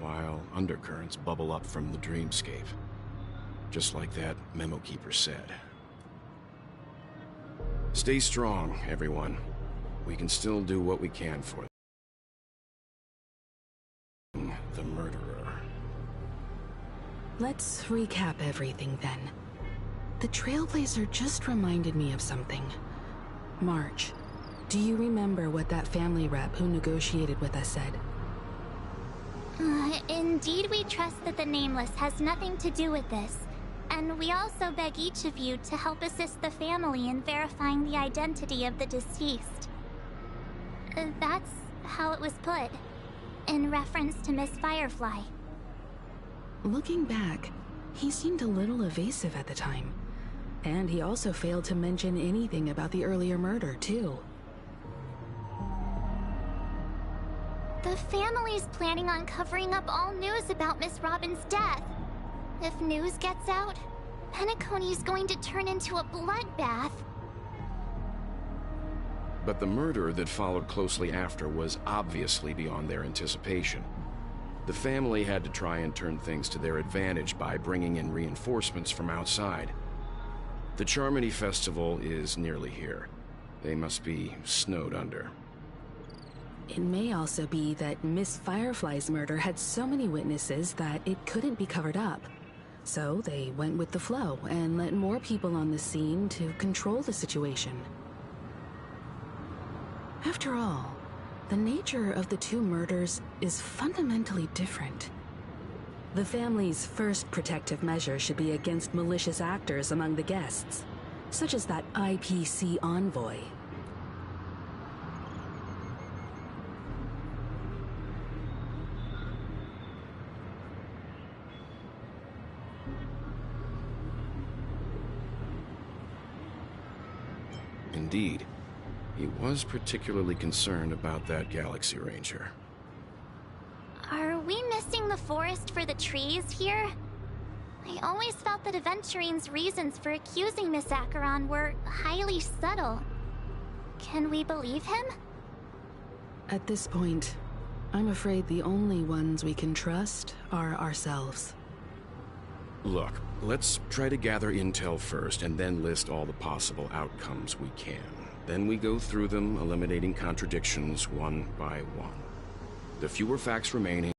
while undercurrents bubble up from the dreamscape. Just like that memo keeper said. Stay strong, everyone. We can still do what we can for the murderer. Let's recap everything then. The Trailblazer just reminded me of something. March, do you remember what that family rep who negotiated with us said? Indeed, we trust that the Nameless has nothing to do with this. And we also beg each of you to help assist the family in verifying the identity of the deceased. That's how it was put, in reference to Miss Firefly. Looking back, he seemed a little evasive at the time. And he also failed to mention anything about the earlier murder, too. The family's planning on covering up all news about Miss Robin's death. If news gets out, Penacony's going to turn into a bloodbath. But the murder that followed closely after was obviously beyond their anticipation. The family had to try and turn things to their advantage by bringing in reinforcements from outside. The Charmony Festival is nearly here. They must be snowed under. It may also be that Miss Firefly's murder had so many witnesses that it couldn't be covered up. So they went with the flow and let more people on the scene to control the situation. After all, the nature of the two murders is fundamentally different. The family's first protective measure should be against malicious actors among the guests, such as that IPC envoy. Indeed, he was particularly concerned about that Galaxy Ranger. Are we missing the forest for the trees here? I always felt that Aventurine's reasons for accusing Miss Acheron were highly subtle. Can we believe him? At this point, I'm afraid the only ones we can trust are ourselves. Look, let's try to gather intel first and then list all the possible outcomes we can. Then we go through them, eliminating contradictions one by one. The fewer facts remaining,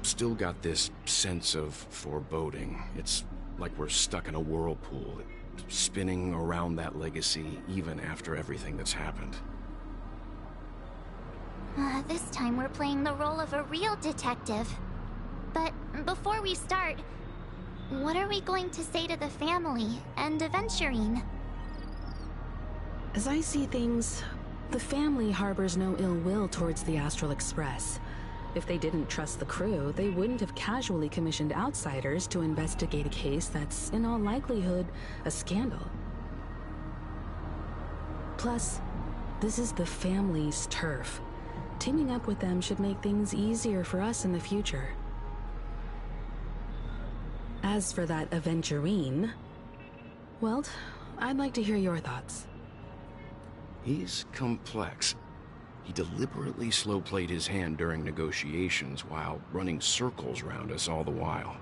still got this sense of foreboding. It's like we're stuck in a whirlpool, spinning around that legacy even after everything that's happened. This time we're playing the role of a real detective. But before we start, what are we going to say to the family and Aventurine? As I see things, the family harbors no ill will towards the Astral Express. If they didn't trust the crew, they wouldn't have casually commissioned outsiders to investigate a case that's, in all likelihood, a scandal. Plus, this is the family's turf. Teaming up with them should make things easier for us in the future. As for that Aventurine, well, I'd like to hear your thoughts. He's complex. He deliberately slow-played his hand during negotiations while running circles around us all the while.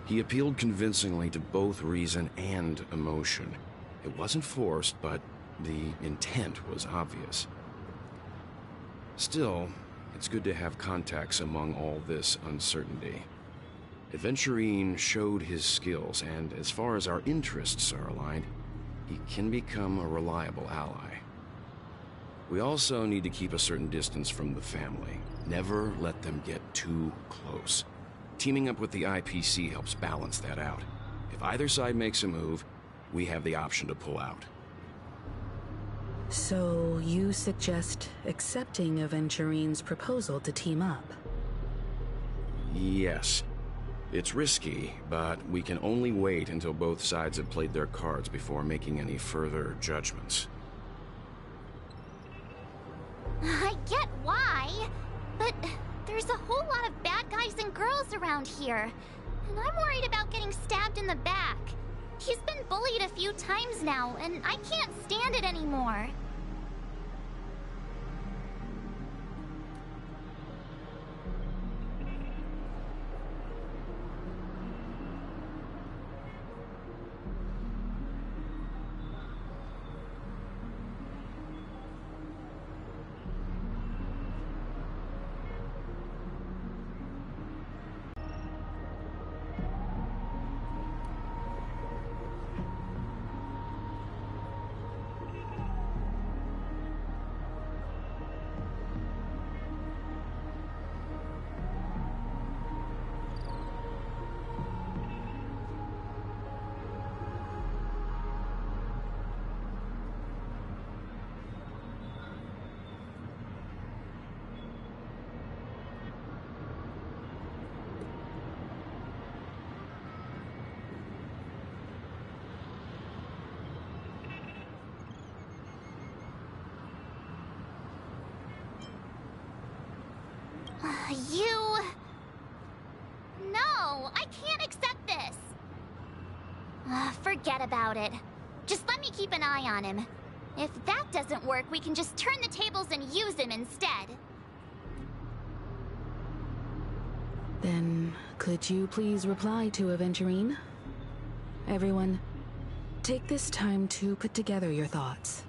He appealed convincingly to both reason and emotion. It wasn't forced, but the intent was obvious. Still, it's good to have contacts among all this uncertainty. Aventurine showed his skills, and as far as our interests are aligned, he can become a reliable ally. We also need to keep a certain distance from the family. Never let them get too close. Teaming up with the IPC helps balance that out. If either side makes a move, we have the option to pull out. So you suggest accepting Aventurine's proposal to team up? Yes. It's risky, but we can only wait until both sides have played their cards before making any further judgments. I get why, but there's a whole lot of bad guys and girls around here, and I'm worried about getting stabbed in the back. He's been bullied a few times now, and I can't stand it anymore. You... No, I can't accept this. Forget about it. Just let me keep an eye on him. If that doesn't work, we can just turn the tables and use him instead. Then, could you please reply to Aventurine? Everyone, take this time to put together your thoughts.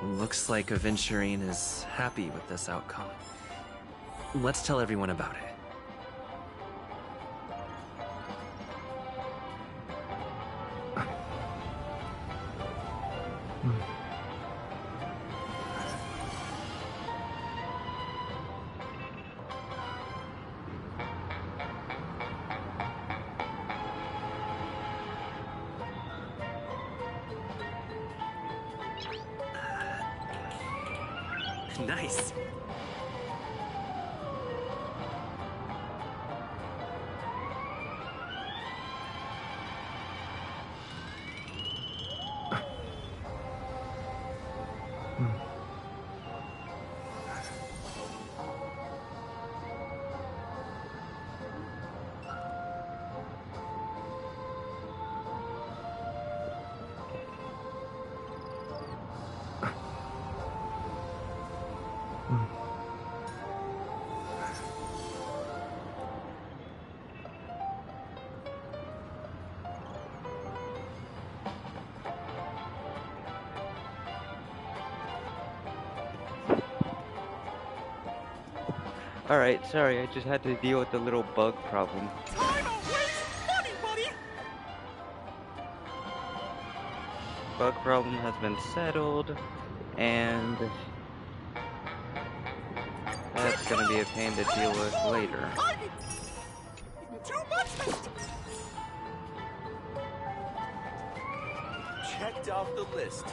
Looks like Aventurine is happy with this outcome. Let's tell everyone about it. Nice. Alright, sorry, I just had to deal with the little bug problem. Time to waste money, buddy! Bug problem has been settled, and that's gonna be a pain to deal with later. Too much haste! Checked off the list.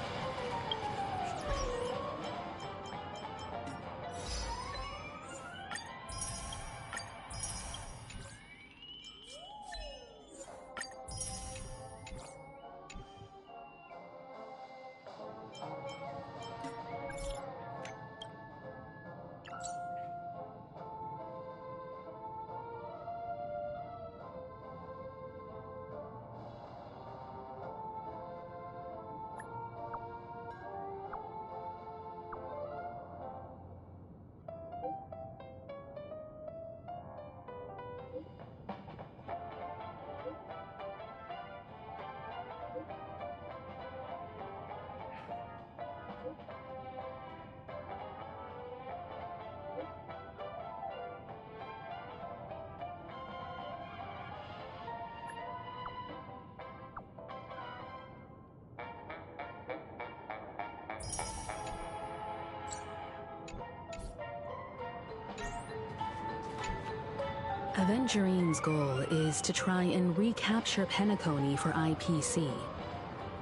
Avengerine's goal is to try and recapture Penacony for IPC.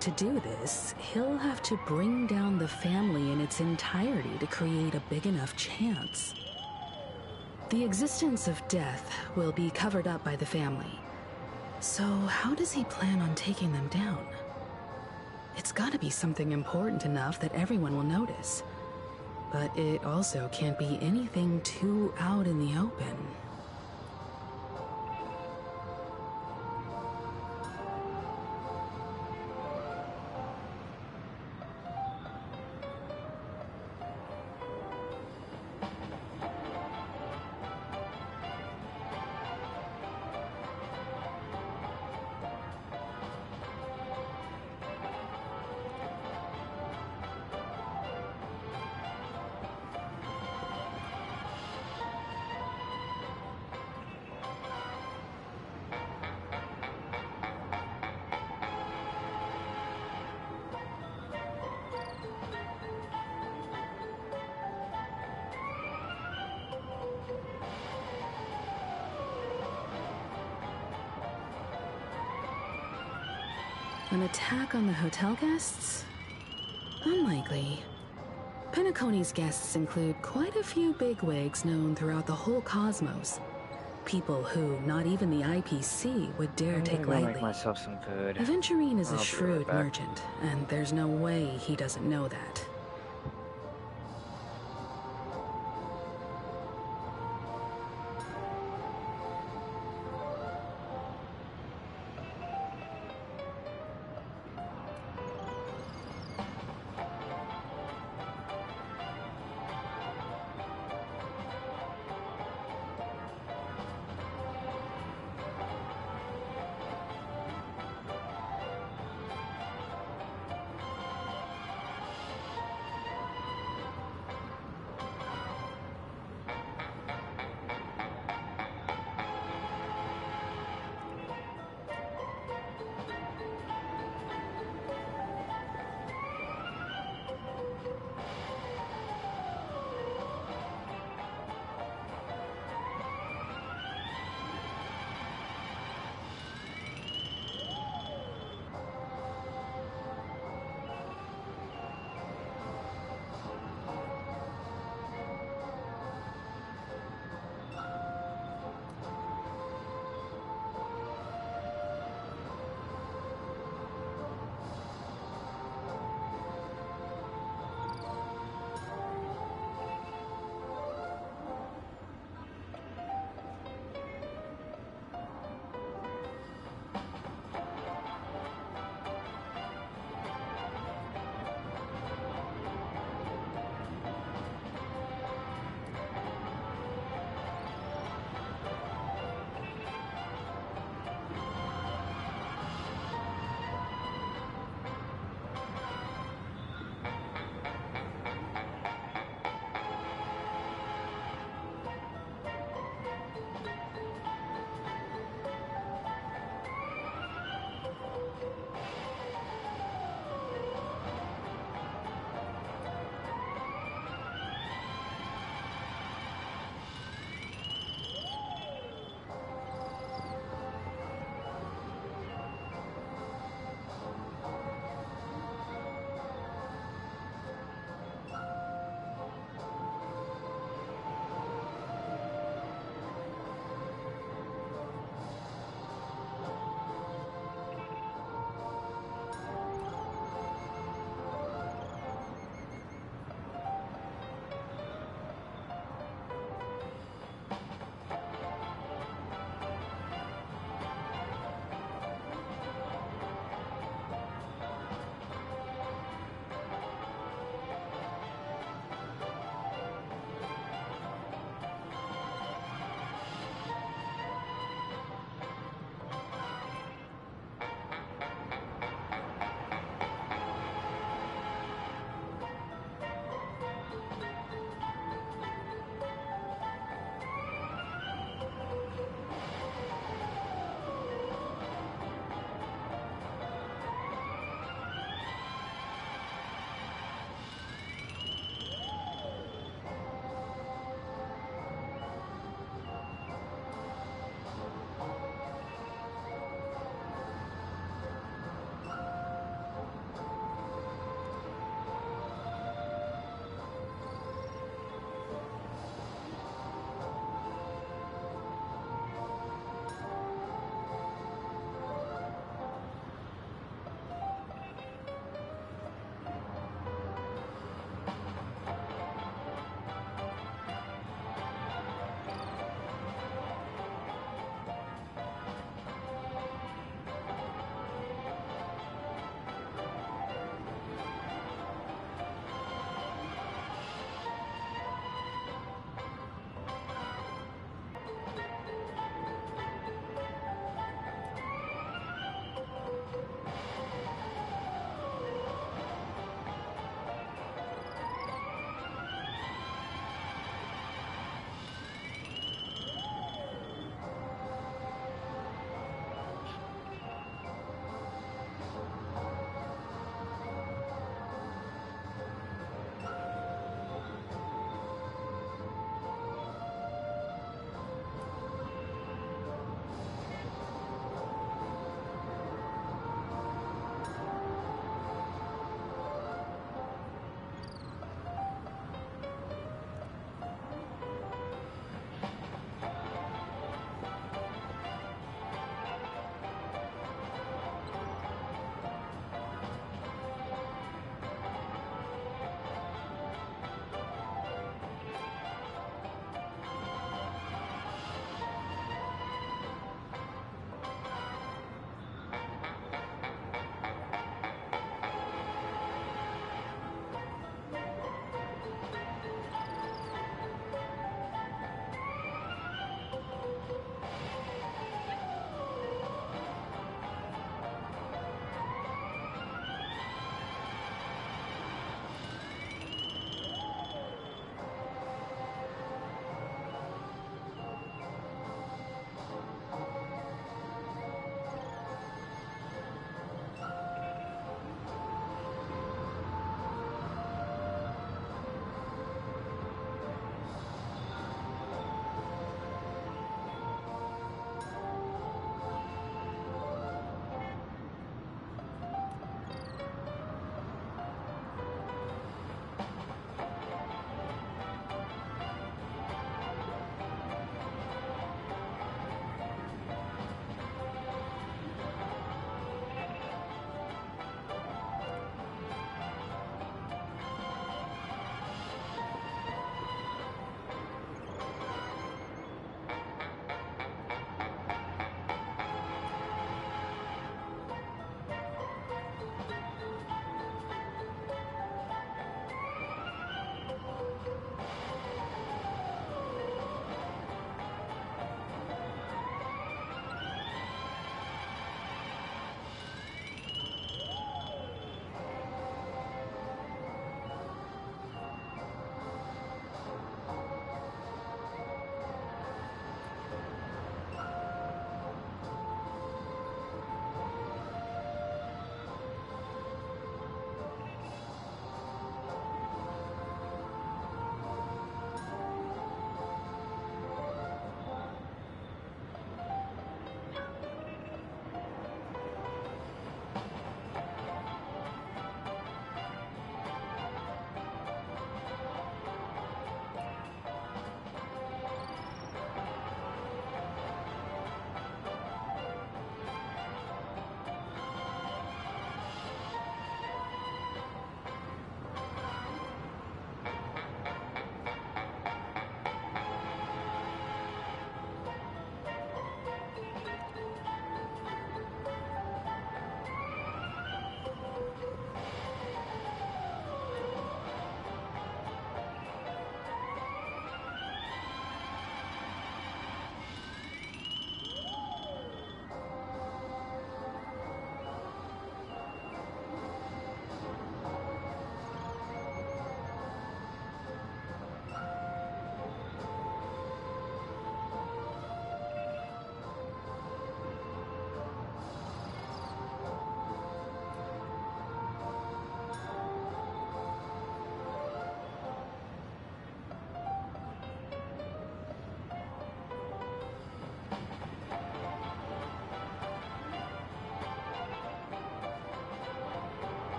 To do this, he'll have to bring down the family in its entirety to create a big enough chance. The existence of death will be covered up by the family. So how does he plan on taking them down? It's gotta be something important enough that everyone will notice. But it also can't be anything too out in the open. An attack on the hotel guests? Unlikely. Penacony's guests include quite a few bigwigs known throughout the whole cosmos. People who not even the IPC would dare take I'm gonna lightly. make myself some food. Aventurine is I'll a be shrewd right back. merchant, and there's no way he doesn't know that.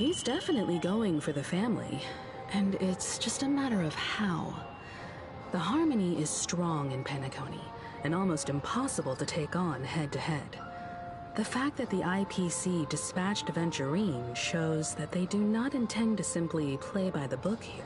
He's definitely going for the family, and it's just a matter of how. The harmony is strong in Penacony, and almost impossible to take on head-to-head. The fact that the IPC dispatched Venturine shows that they do not intend to simply play by the book here.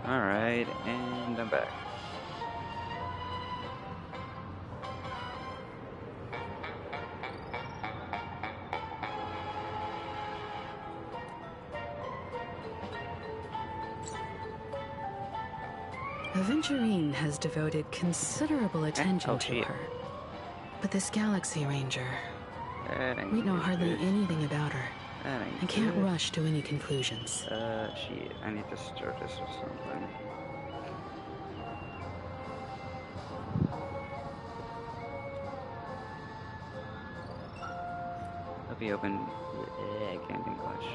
Alright, and I'm back. Venturine has devoted considerable attention to shit. her. But this Galaxy Ranger, That ain't we know good. hardly anything about her. That ain't I can't good. rush to any conclusions. Shit. I need to start this with something. Let me open. I can't English.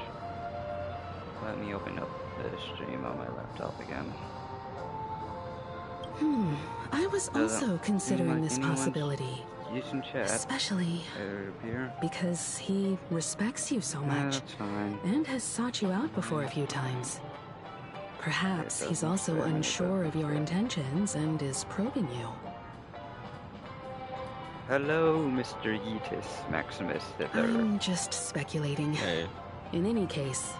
Let me open up the stream on my laptop again. I was also considering this possibility. Using chat. Especially Here. because he respects you so much That's fine. and has sought you out before a few times. Perhaps It he's doesn't also say anything unsure of your about intentions and is probing you. Hello, Mr. Yeetus Maximus Hitler. I'm just speculating. Hey, In any case,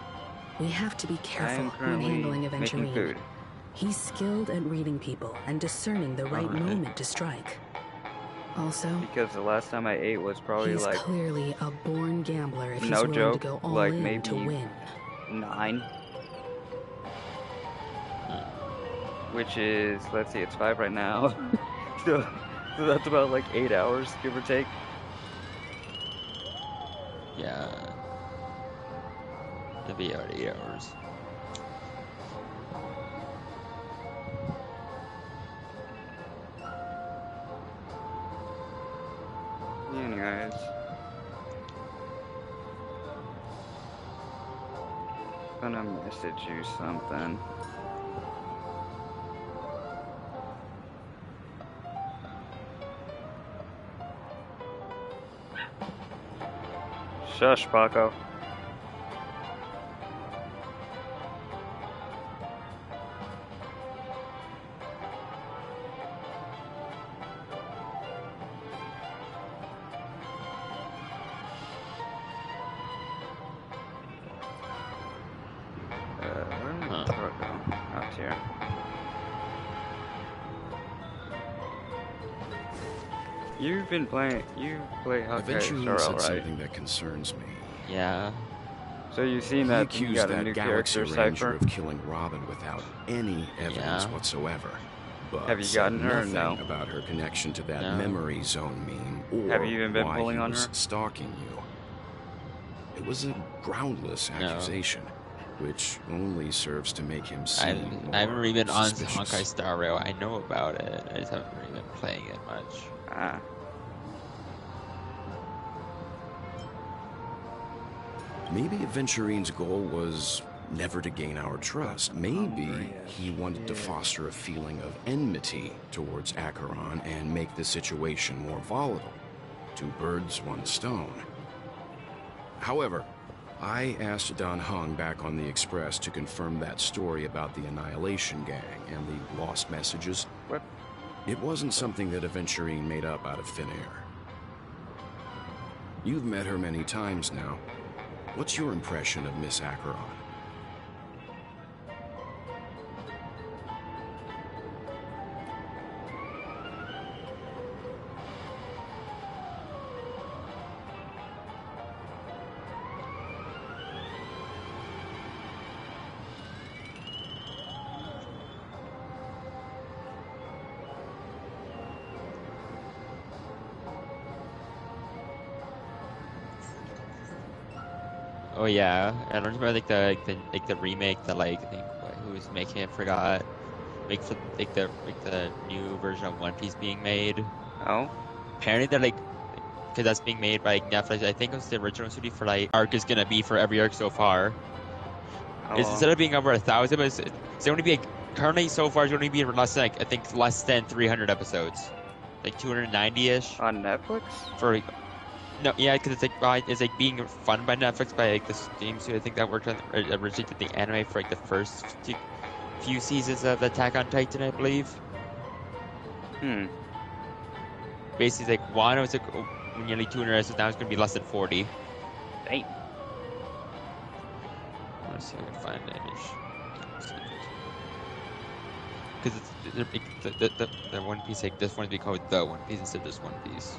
we have to be I careful am when currently handling a making Venturine. food. He's skilled at reading people and discerning the right Alright. moment to strike. Also, Because the last time I ate was probably he's like clearly a born gambler if he's No willing joke, to go all like in maybe to win. 9. Which is, let's see, it's 5 right now. so that's about like 8 hours, give or take. yeah. It'll be about 8 hours. Anyways. Gonna message you something. Shush, Paco. Where did my throat go? Oh, it's here. You've been playing. You play Hawkeye Eventually Sorrel, said right? something that concerns me. Yeah. So you've seen He that you accused got a that new Galaxy character, Ranger Cypher. of killing Robin without any evidence Yeah. whatsoever. But Have you said gotten her or nothing no? about her connection to that No. memory zone meme or Have you even been why pulling he on was her? stalking you. It was a groundless No. accusation, which only serves to make him I seem haven't more really been on suspicious. Honkai Star Rail. I know about it. I just haven't really been playing it much. Ah. Maybe Venturine's goal was never to gain our trust. Maybe he wanted to foster a feeling of enmity towards Acheron and make the situation more volatile. 2 birds, 1 stone. However, I asked Don Hung back on the Express to confirm that story about the Annihilation Gang and the lost messages. What? It wasn't something that Aventurine made up out of thin air. You've met her many times now. What's your impression of Miss Acheron? Oh yeah, I don't remember like the remake that I think who was making it forgot. Make for the new version of One Piece being made. Oh. Apparently they're like because that's being made by Netflix. I think it was the original studio for like arc is gonna be for every arc so far. Is instead of being over 1,000, but it's going to be currently so far it's going to be less than like I think less than 300 episodes, like 290-ish on Netflix. For no, yeah, because it's like being funded by Netflix by like the Steam studio. I think that worked on originally did the anime for like the first few seasons of Attack on Titan, I believe. Basically, like one, it was like nearly 200 episodes. Now it's going to be less than 40. Dang. Let's see if I can find an image. Because the One Piece, like this one, be called the One Piece instead of just One Piece.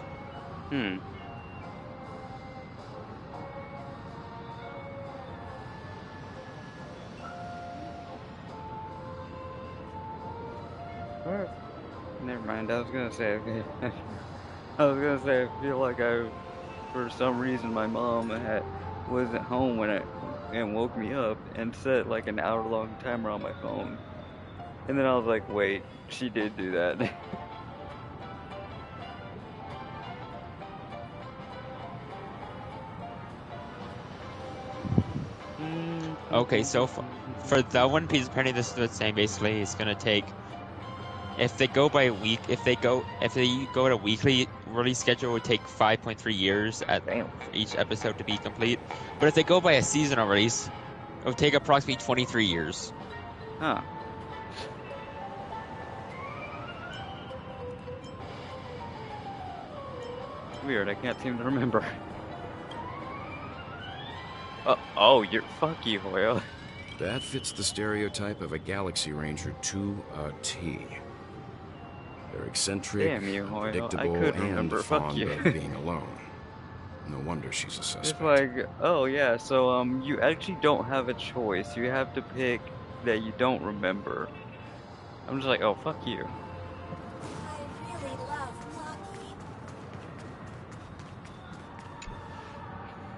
Never mind. I was gonna say. I feel like for some reason, my mom wasn't home and woke me up and set like an hour-long timer on my phone, and then I was like, wait, she did do that. Okay, so for the One Piece, apparently this is what it's saying. Basically, it's gonna take. If they go by a week, if they go at a weekly release schedule, it would take 5.3 years for each episode to be complete. But if they go by a seasonal release, it would take approximately 23 years. Huh. Weird. I can't seem to remember. Fuck you, Hoyle. That fits the stereotype of a Galaxy Ranger to a T. They're eccentric, Damn you, Hoyle. predictable, I could and remember. Fuck fond you. of being alone. No wonder she's a suspect. It's like, oh yeah, so you actually don't have a choice. You have to pick that you don't remember. I'm just like, oh, fuck you. I really loved Lucky.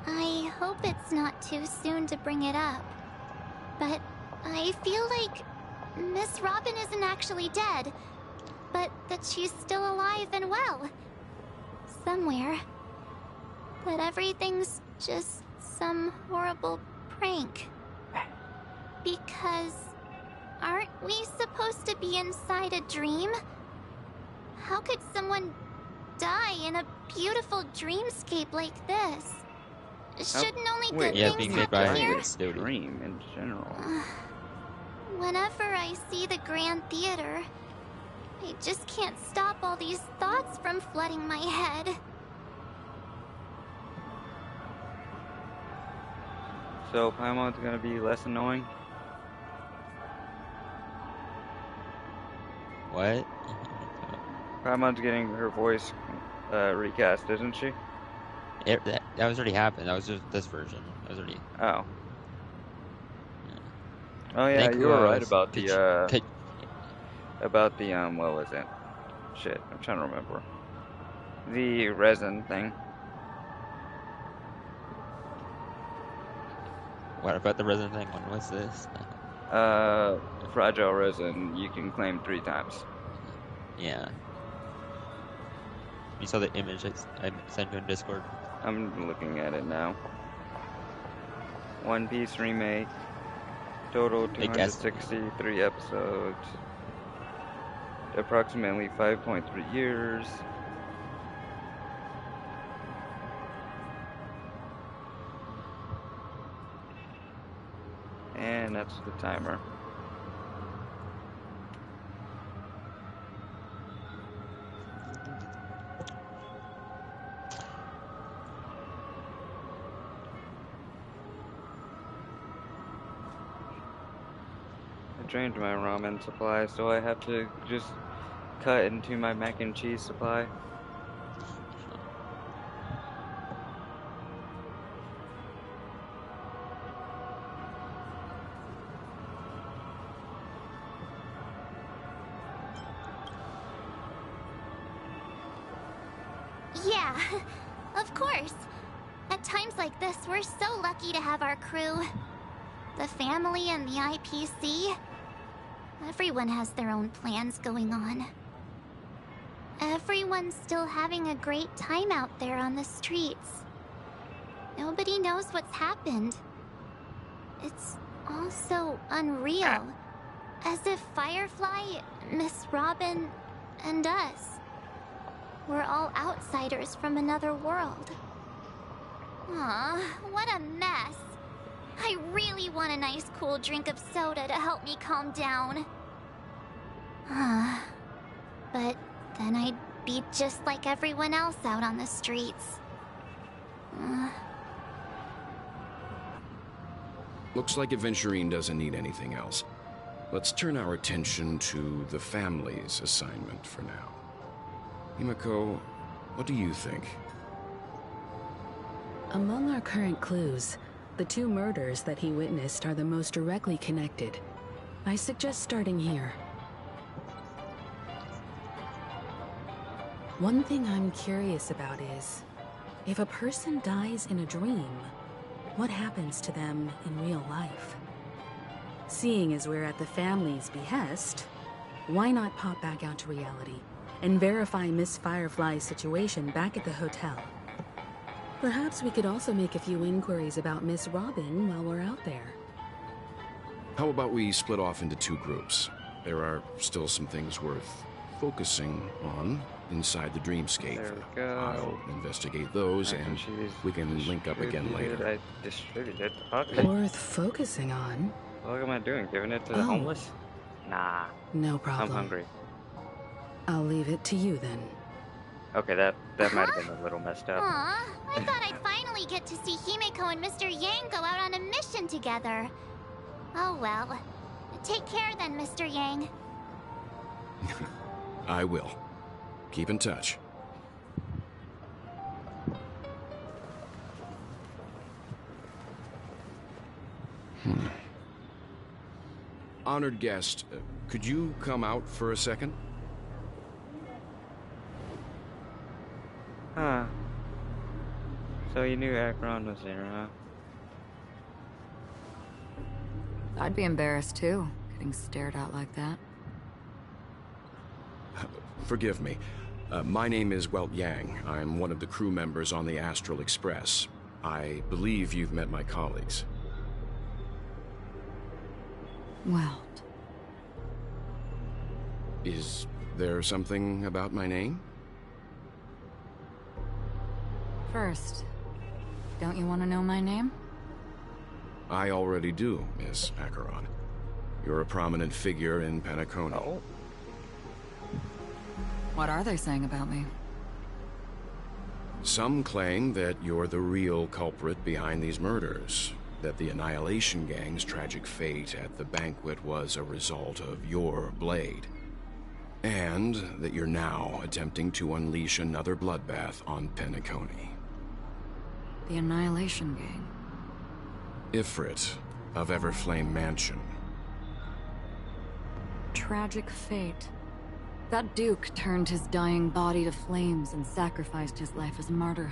I hope it's not too soon to bring it up, but I feel like Miss Robin isn't actually dead, but that she's still alive and well. Somewhere. That everything's just some horrible prank. Because aren't we supposed to be inside a dream? How could someone die in a beautiful dreamscape like this? Shouldn't only good things happen here? Dream in general. Whenever I see the Grand Theater, I just can't stop all these thoughts from flooding my head. So Paimon's gonna be less annoying? What? Paimon's getting her voice recast, isn't she? That was already happened. That was just this version. That was already. Oh. Oh yeah, you were right about what was it? Shit, I'm trying to remember. The resin thing. What about the resin thing? When was this? Fragile resin you can claim 3 times. Yeah. You saw the image I sent you in Discord? I'm looking at it now. One Piece remake. Total 263 episodes. Approximately 5.3 years. And that's the timer. I drained my ramen supply, so I have to just cut into my mac and cheese supply. Yeah, of course. At times like this, we're so lucky to have our crew. The family and the IPC. Everyone has their own plans going on. Everyone's still having a great time out there on the streets. Nobody knows what's happened. It's all so unreal. As if Firefly, Miss Robin, and us were all outsiders from another world. Aw, what a mess. I really want a nice cool drink of soda to help me calm down. But then I'd be just like everyone else out on the streets. Looks like Adventurine doesn't need anything else. Let's turn our attention to the family's assignment for now. Himiko, what do you think? Among our current clues, the 2 murders that he witnessed are the most directly connected. I suggest starting here. One thing I'm curious about is, if a person dies in a dream, what happens to them in real life? Seeing as we're at the family's behest, why not pop back out to reality and verify Miss Firefly's situation back at the hotel? Perhaps we could also make a few inquiries about Miss Robin while we're out there. How about we split off into 2 groups? There are still some things worth focusing on inside the dreamscape. There we go. I'll investigate those, and we can link up again later. I distributed. Okay. Worth focusing on? What am I doing? Giving it to the homeless? Nah. No problem. I'm hungry. I'll leave it to you then. Okay, that might have been a little messed up. Aw, I thought I'd finally get to see Himiko and Mr. Yang go out on a mission together. Oh well. Take care then, Mr. Yang. I will. Keep in touch. Honored guest, could you come out for a second? Huh. So you knew Akron was there, huh? I'd be embarrassed too, getting stared at like that. Forgive me. My name is Welt Yang. I'm one of the crew members on the Astral Express. I believe you've met my colleagues. Well, Is there something about my name? first, don't you want to know my name? I already do, Miss Acheron. You're a prominent figure in Penacony. Oh. What are they saying about me? Some claim that you're the real culprit behind these murders, that the Annihilation Gang's tragic fate at the banquet was a result of your blade, and that you're now attempting to unleash another bloodbath on Penacony. The Annihilation Gang. Ifrit of Everflame Mansion. Tragic fate. That Duke turned his dying body to flames and sacrificed his life as a martyr.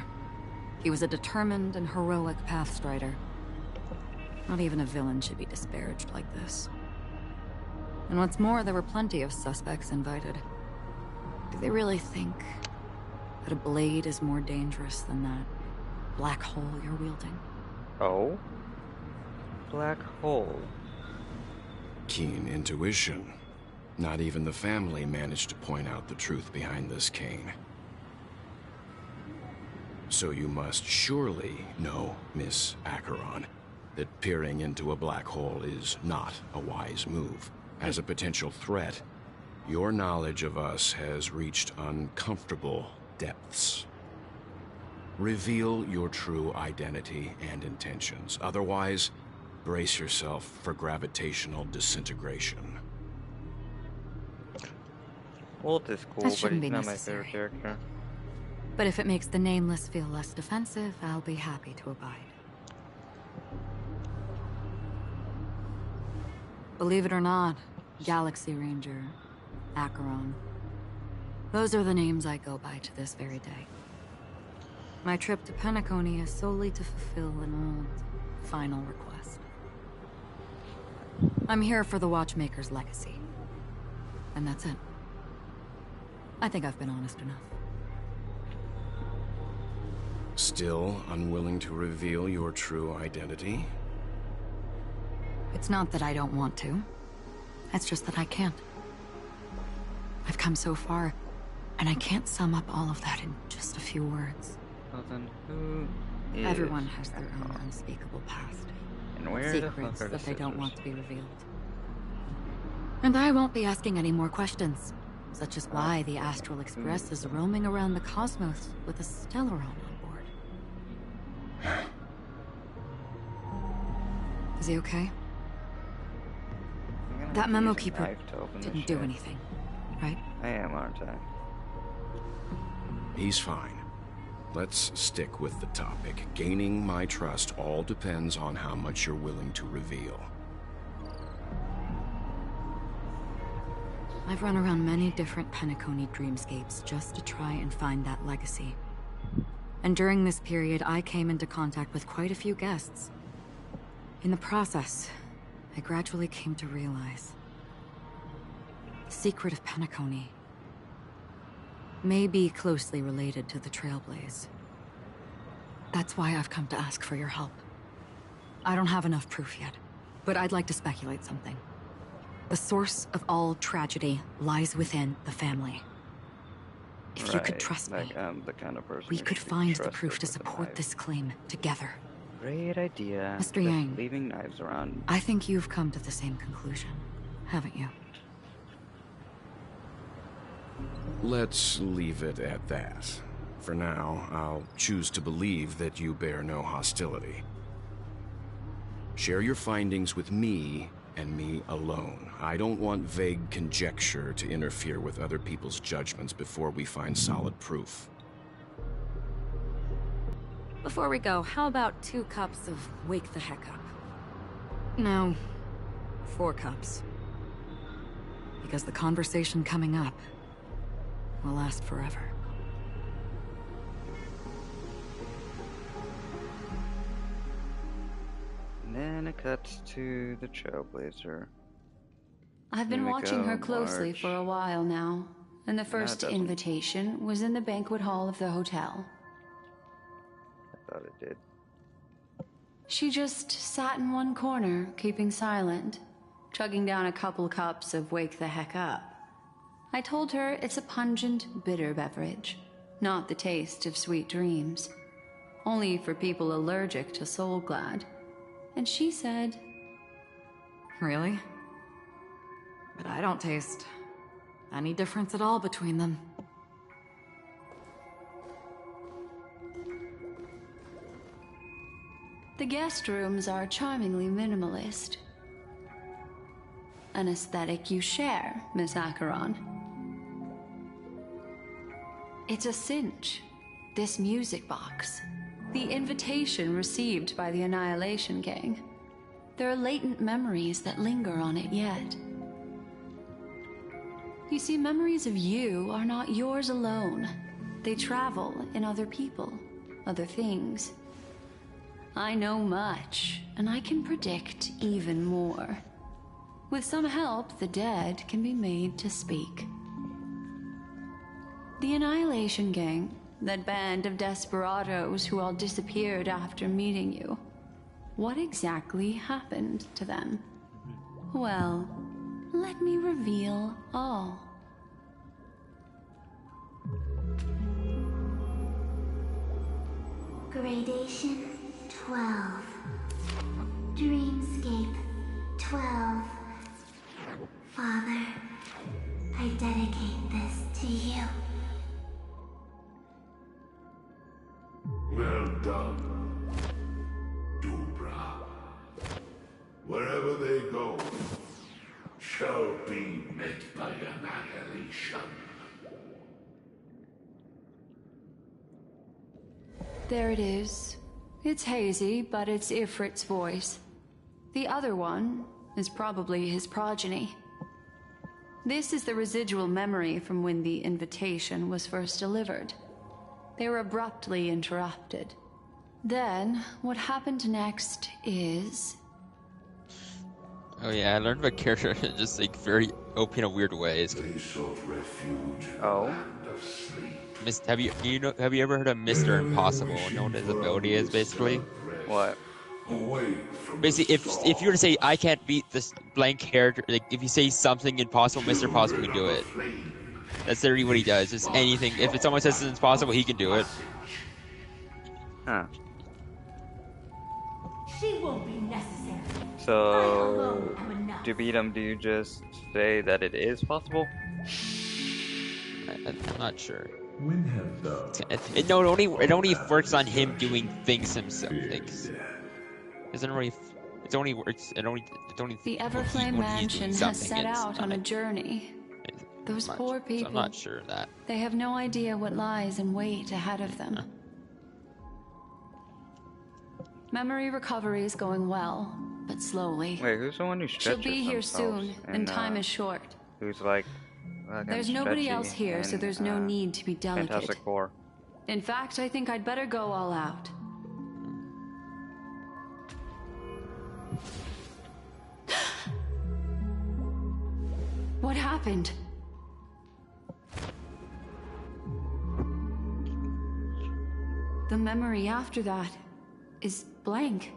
He was a determined and heroic pathstrider. Not even a villain should be disparaged like this. And what's more, there were plenty of suspects invited. Do they really think that a blade is more dangerous than that black hole you're wielding? Oh? Black hole. Keen intuition. Not even the family managed to point out the truth behind this cane. So you must surely know, Miss Acheron, that peering into a black hole is not a wise move. As a potential threat, your knowledge of us has reached uncomfortable depths. Reveal your true identity and intentions. Otherwise, brace yourself for gravitational disintegration. Walt is cool, That but shouldn't he's be not my necessary. favorite character. But if it makes the Nameless feel less defensive, I'll be happy to abide. Believe it or not, Galaxy Ranger, Acheron. Those are the names I go by to this very day. My trip to Penacony is solely to fulfill an old, final request. I'm here for the Watchmaker's legacy. And that's it. I think I've been honest enough. Still unwilling to reveal your true identity? It's not that I don't want to. It's just that I can't. I've come so far, and I can't sum up all of that in just a few words. Well, then who is Everyone has their own Acheron? unspeakable past. And where the fuck Secrets are the that they don't scissors? want to be revealed. And I won't be asking any more questions, such as why the Astral Express is roaming around the cosmos with a Stellaron on board. Is he okay? I'm gonna That have to memo use a keeper knife to open this didn't do shit. anything, right? I am, aren't I? He's fine. Let's stick with the topic. Gaining my trust all depends on how much you're willing to reveal. I've run around many different Penacony dreamscapes just to try and find that legacy. And during this period, I came into contact with quite a few guests. In the process, I gradually came to realize the secret of Penacony may be closely related to the Trailblaze. That's why I've come to ask for your help. I don't have enough proof yet, but I'd like to speculate something. The source of all tragedy lies within the family. If you could Right, trust me, like, I'm the kind of person we who could should be find the trusted proof to with a support knife. this claim together. Great idea. Mr. Just Yang. leaving knives around. I think you've come to the same conclusion, haven't you? Let's leave it at that. For now, I'll choose to believe that you bear no hostility. Share your findings with me and me alone. I don't want vague conjecture to interfere with other people's judgments before we find solid proof. Before we go, how about 2 cups of Wake the Heck Up? No, 4 cups. Because the conversation coming up will last forever. And then it cuts to the Trailblazer. I've been Here we watching go, her closely March. for a while now, and the first doesn't. invitation was in the banquet hall of the hotel. I thought it did. She just sat in one corner, keeping silent, chugging down a couple cups of Wake the Heck Up. I told her it's a pungent, bitter beverage, not the taste of sweet dreams. Only for people allergic to Soul Glad. And she said, Really? But I don't taste any difference at all between them. the guest rooms are charmingly minimalist. An aesthetic you share, Miss Acheron. It's a cinch. This music box. The invitation received by the Annihilation Gang. There are latent memories that linger on it yet. You see, memories of you are not yours alone. They travel in other people, other things. I know much, and I can predict even more. With some help, the dead can be made to speak. The Annihilation Gang, that band of desperados who all disappeared after meeting you. What exactly happened to them? Well, let me reveal all. Gradation 12. Dreamscape 12. Father, I dedicate this to you. Well done, Dubra. Wherever they go, shall be met by annihilation. There it is. It's hazy, but it's Ifrit's voice. The other one is probably his progeny. This is the residual memory from when the invitation was first delivered. They were abruptly interrupted. Then, what happened next is... Oh yeah, I learned about character just like very OP in a weird ways. They sought refuge in the Oh. land of sleep. Have you ever heard of Mr. Their Impossible? Know what wishing his for a ability is basically? undisturbed What? rest, away from Basically, the if you were to say storms. I can't beat this blank character, like if you say something impossible, Mr. Impossible can Children do of the it. flame, That's literally what he does. Just anything. If someone says it's impossible, he can do it. Huh. She won't be necessary. So, to beat him, do you just say that it is possible? I'm not sure. when have thou It only works on him doing things himself. Like, doesn't really. It only works. It only. The when Everflame he's Mansion doing has something, set it's out on a not- journey. Those I'm not poor sure- so people. I'm not sure of that. They have no idea what lies in wait ahead of them. Memory recovery is going well, but slowly. Wait, who's the one who She'll stretches be here themselves soon, and time is short. Who's like There's nobody stretchy else here, so and, there's no need to be delicate. Fantastic Four. In fact, I think I'd better go all out. What happened? The memory after that is blank.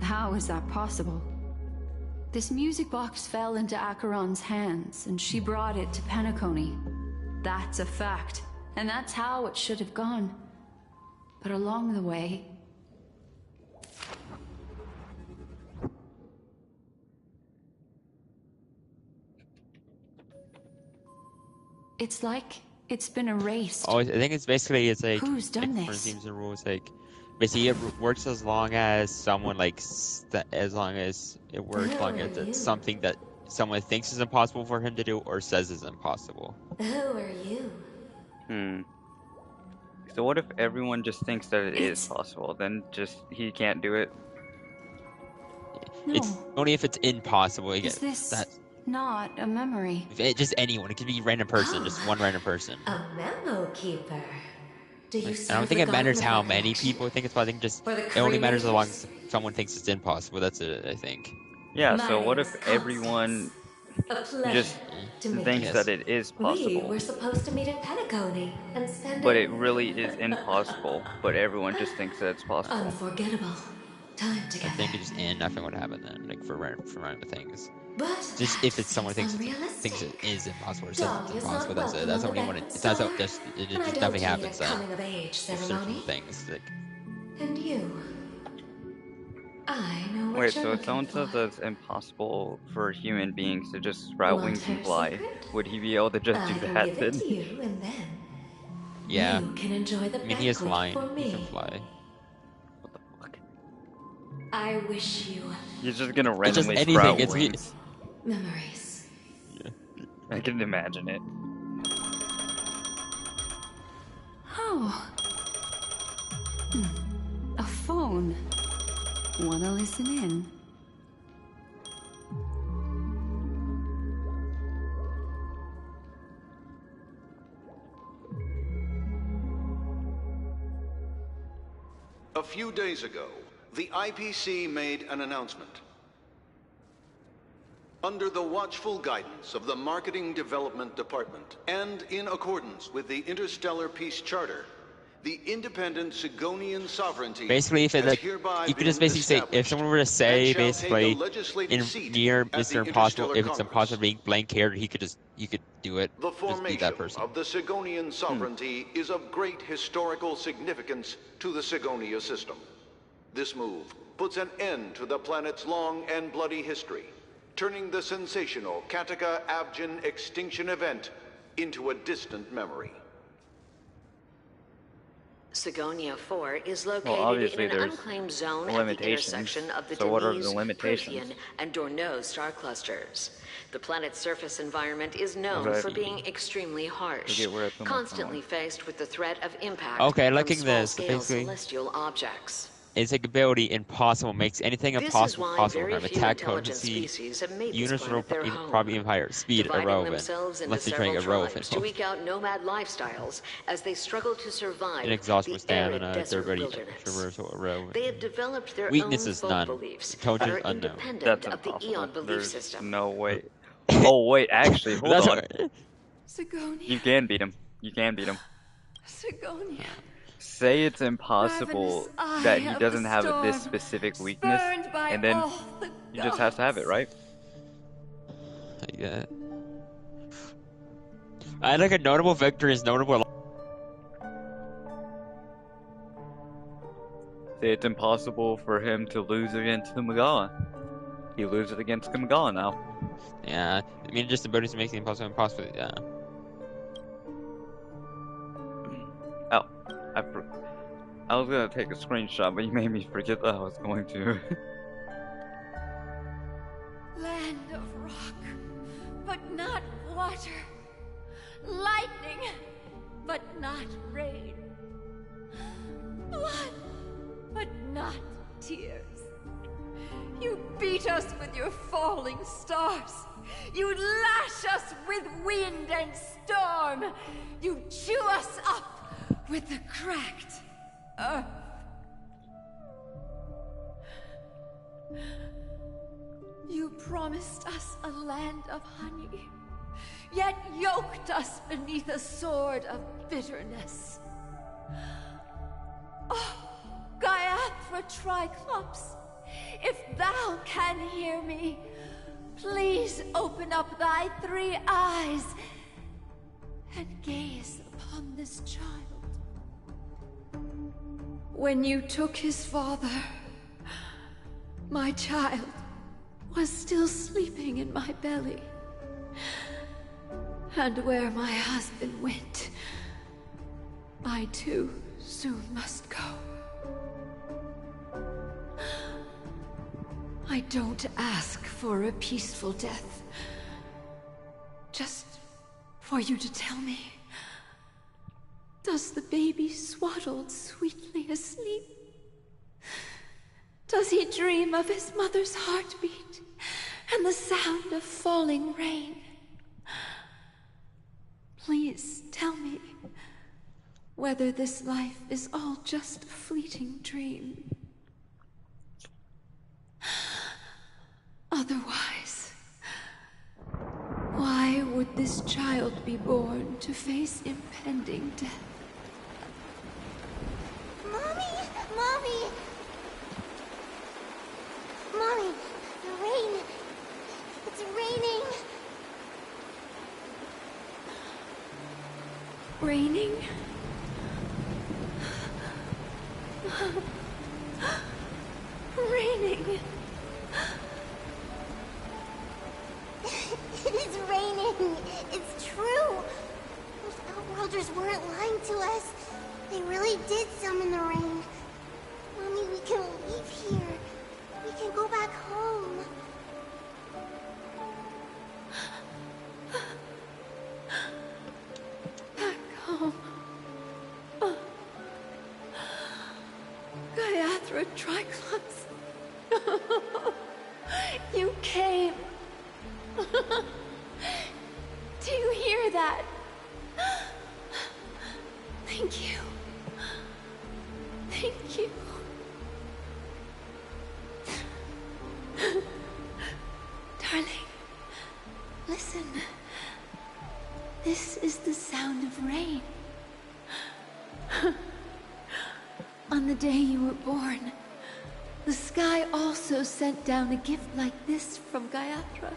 How is that possible? This music box fell into Acheron's hands, and she brought it to Penacony. That's a fact, and that's how it should have gone. But along the way... it's like it's been erased. Oh, I think it's basically like Who's done like, for this? themes and rules like basically it works as long as someone like as long as it works as long as it's something that someone thinks is impossible for him to do or says is impossible. Who are you? So what if everyone just thinks that it is possible? Then just he can't do it. No. It's only if it's impossible. Again, Is this that not a memory? just anyone. It could be a random person, just one random person. A memo keeper. Do you I serve don't think the it matters goblin how of many affection? people think it's possible. I think just For the it only matters as long creators? as someone thinks it's impossible. That's it. I think. Yeah, My so name what is if Constance. everyone A pleasure just to meet thinks you. that it is We possible, were supposed to meet in Penacony and spend but it really is impossible, but everyone just thinks that it's possible? unforgettable time I together. think it just nothing would happen then, like for random things. But Just if it's someone seems thinks it is impossible or says it's Dahlia's impossible, not that's it. welcome That's on only the when it. banquet That's cellar, just it and I just don't nothing do happens your then. coming of age There's ceremony. certain things like And you, I know what Wait, you're so if looking someone for. says that it's impossible for human beings to just sprout Want wings and her fly, secret? would he be able to just I do can that give then? it to you, and then yeah. you can enjoy the I mean, he is banquet flying. for He can me. fly. What the fuck? I wish you He's just gonna It's just randomly anything. sprout It's wings. memories. I can imagine it. Oh. A phone. Wanna listen in? A few days ago, the IPC made an announcement. Under the watchful guidance of the Marketing Development Department, and in accordance with the Interstellar Peace Charter, the independent Sigonian sovereignty Basically, if it has like hereby you could been just basically say if established someone were to and say shall take a basically legislative in seat near at the Mr. Impossible, Interstellar if it's Congress. impossible being blank character, he could do it. The Just be formation that person. of the Sigonian sovereignty is of great historical significance to the Sigonia system. This move puts an end to the planet's long and bloody history, turning the sensational Kataka-Abjin extinction event into a distant memory. Sigonia 4 is Well, located obviously in an there's unclaimed zone at the limitations. intersection of the So what are the Denise, limitations? Protean, and Dorneau star clusters. The planet's surface environment is known Okay. for being extremely harsh, Forget where I put my constantly faced with the threat of impact Okay, from liking this, small-scale basically. celestial objects. its ability impossible makes anything This is impossible why possible for very him. few Attack intelligent potency, species have made this universal planet their home, property empire, speed dividing irrelevant. themselves into Unless you're several trying irrelevant. tribes to eke out nomad lifestyles as they struggle to survive Inexhaustible the arid stamina, desert durability, wilderness. traversal, irrelevant. They have developed their Weakness own is folk none. beliefs that Intelligence are unknown. independent That's of the impossible. Eon belief There's system. no way. Oh wait, actually, hold That's on. right. Sigonia. You can beat him. You can beat him. Sigonia. Say it's impossible Ravenous that eye he of doesn't the have storm, this specific weakness, spurned by and then all the he just has to have it, right? Yeah. I like a notable victory is notable. Say it's impossible for him to lose against Kumagawa. He loses against Kumagawa now. Yeah, I mean, just abilities make the impossible impossible. Yeah. Oh, I was gonna take a screenshot, but you made me forget that I was going to. Land of rock, but not water. Lightning, but not rain. Blood, but not tears. You beat us with your falling stars. You lash us with wind and storm. You chew us up with the cracked earth. You promised us a land of honey, yet yoked us beneath a sword of bitterness. Oh, Gaiathra Triclops, if thou can hear me, please open up thy 3 eyes and gaze upon this child. When you took his father, my child was still sleeping in my belly. And where my husband went, I too soon must go. I don't ask for a peaceful death. Just for you to tell me, does the baby swaddled sweetly asleep? Does he dream of his mother's heartbeat and the sound of falling rain? Please tell me whether this life is all just a fleeting dream. Otherwise, why would this child be born to face impending death? Mommy! Mommy! Mommy, the rain. It's raining. Raining? Raining. It is raining. It's true. Those outworlders weren't lying to us. They really did summon the rain. Mommy, we can leave here. We can go back home. Back home. Gaiathra Triclops. You came. Do you hear that? Thank you. Thank you. Darling, listen. This is the sound of rain. On the day you were born, the sky also sent down a gift like this from Gaiathra.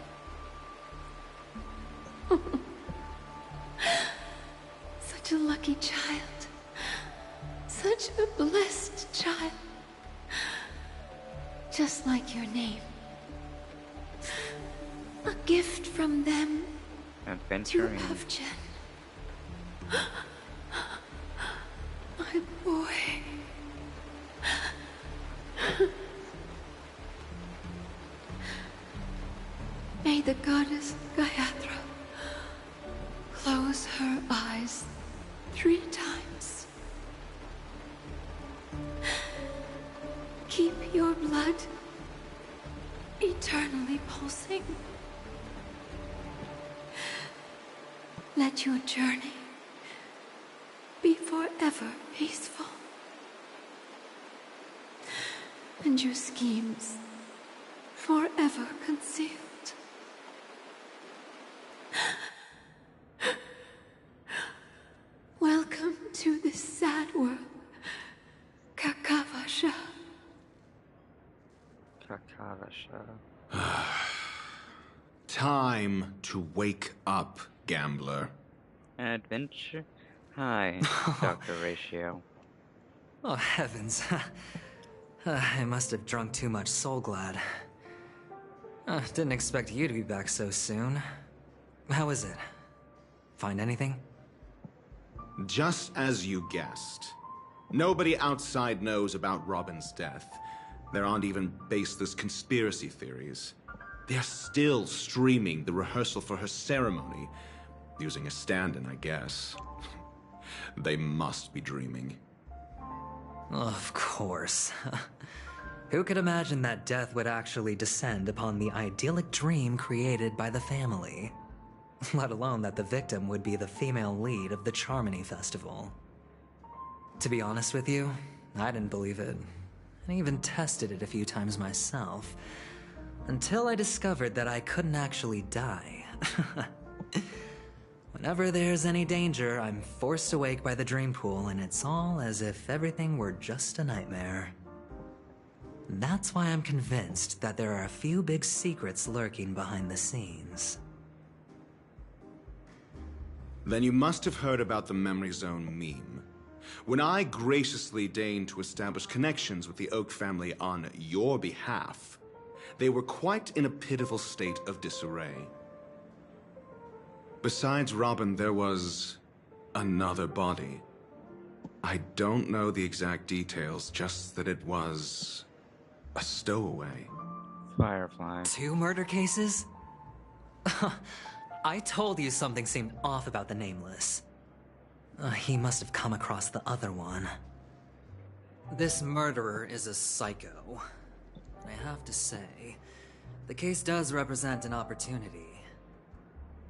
Such a lucky child. Such a blessed child. Just like your name. A gift from them to Adventuring. Avgen. My boy. May the goddess Gaiathra close her eyes 3 times. blood eternally pulsing. Let your journey be forever peaceful, and your schemes forever concealed. Welcome to this sad world, Kakavasha. Kakavasha. Time to wake up, gambler. Adventure? Hi, Dr. Ratio. Oh, heavens. I must have drunk too much Soul Glad. Didn't expect you to be back so soon. How is it? Find anything? Just as you guessed. Nobody outside knows about Robin's death. There aren't even baseless conspiracy theories. They're still streaming the rehearsal for her ceremony, using a stand-in, I guess. They must be dreaming. Of course. Who could imagine that death would actually descend upon the idyllic dream created by the family? Let alone that the victim would be the female lead of the Charmony Festival. To be honest with you, I didn't believe it. I even tested it a few times myself, until I discovered that I couldn't actually die. Whenever there's any danger, I'm forced awake by the dream pool, and it's all as if everything were just a nightmare. That's why I'm convinced that there are a few big secrets lurking behind the scenes. Then you must have heard about the Memory Zone meme. When I graciously deigned to establish connections with the Oak family on your behalf, they were quite in a pitiful state of disarray. Besides Robin, there was another body. I don't know the exact details, just that it was a stowaway. Firefly. 2 murder cases? I told you something seemed off about the Nameless. He must have come across the other one. This murderer is a psycho. I have to say, the case does represent an opportunity.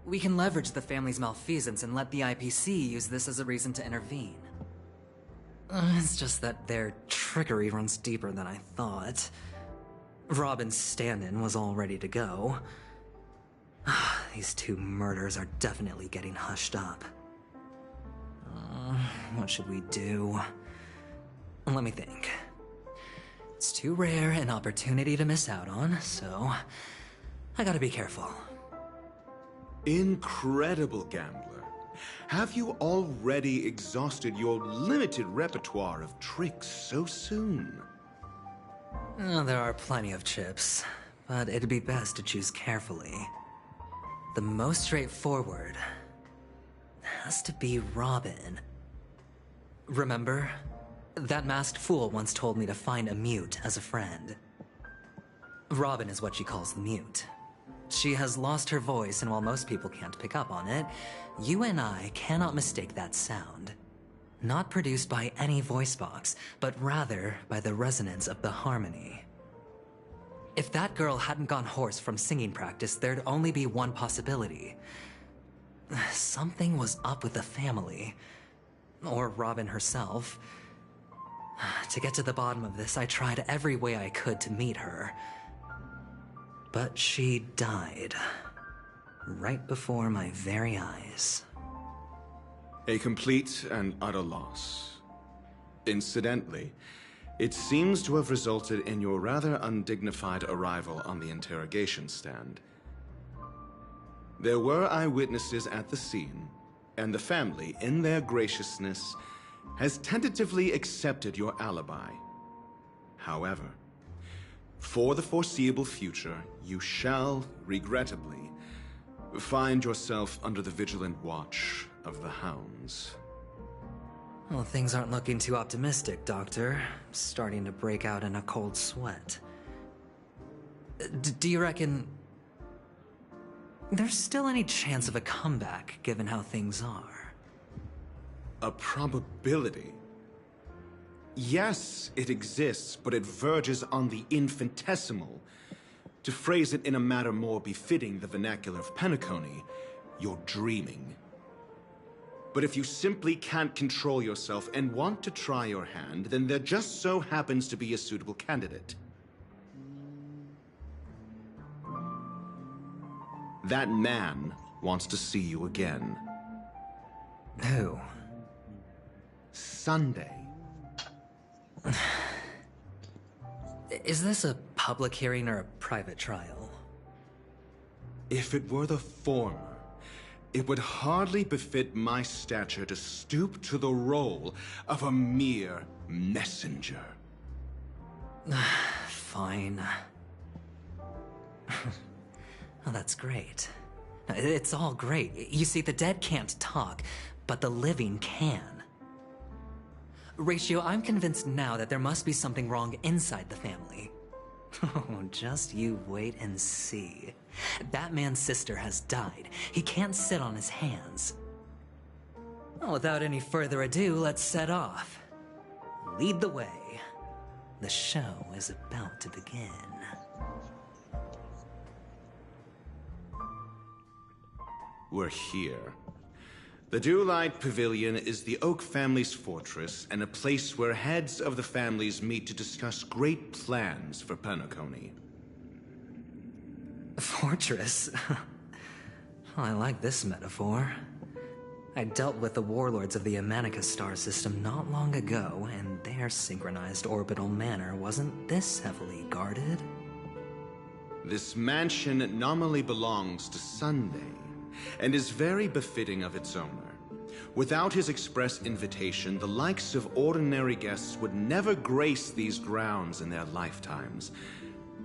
We can leverage the family's malfeasance and let the IPC use this as a reason to intervene. It's just that their trickery runs deeper than I thought. Robin's stand-in was all ready to go. These 2 murders are definitely getting hushed up. What should we do? Let me think. It's too rare an opportunity to miss out on, so I gotta be careful. Incredible, gambler. Have you already exhausted your limited repertoire of tricks so soon? There are plenty of chips, but it'd be best to choose carefully. The most straightforward has to be Robin. Remember? That masked fool once told me to find a mute as a friend. Robin is what she calls the mute. She has lost her voice, and while most people can't pick up on it, you and I cannot mistake that sound. Not produced by any voice box, but rather by the resonance of the harmony. If that girl hadn't gone hoarse from singing practice, there'd only be one possibility. Something was up with the family. Or Robin herself. To get to the bottom of this, I tried every way I could to meet her. But she died. Right before my very eyes. A complete and utter loss. Incidentally, it seems to have resulted in your rather undignified arrival on the interrogation stand. There were eyewitnesses at the scene, and the family, in their graciousness, has tentatively accepted your alibi. However, for the foreseeable future, you shall, regrettably, find yourself under the vigilant watch of the hounds. Well, things aren't looking too optimistic, Doctor. I'm starting to break out in a cold sweat. Do you reckon there's still any chance of a comeback, given how things are? A probability? Yes, it exists, but it verges on the infinitesimal. To phrase it in a manner more befitting the vernacular of Penacony, you're dreaming. But if you simply can't control yourself and want to try your hand, then there just so happens to be a suitable candidate. That man wants to see you again. Who? Sunday. Is this a public hearing or a private trial? If it were the former, it would hardly befit my stature to stoop to the role of a mere messenger. Fine. Oh, that's great. It's all great. You see, the dead can't talk, but the living can. Ratio, I'm convinced now that there must be something wrong inside the family. Oh, just you wait and see. That man's sister has died. He can't sit on his hands. Well, without any further ado, let's set off. Lead the way. The show is about to begin. We're here. The Dewlight Pavilion is the Oak family's fortress and a place where heads of the families meet to discuss great plans for Penacony. Fortress? I like this metaphor. I dealt with the warlords of the Amanicus star system not long ago, and their synchronized orbital manor wasn't this heavily guarded. This mansion nominally belongs to Sunday, and is very befitting of its owner. Without his express invitation, the likes of ordinary guests would never grace these grounds in their lifetimes.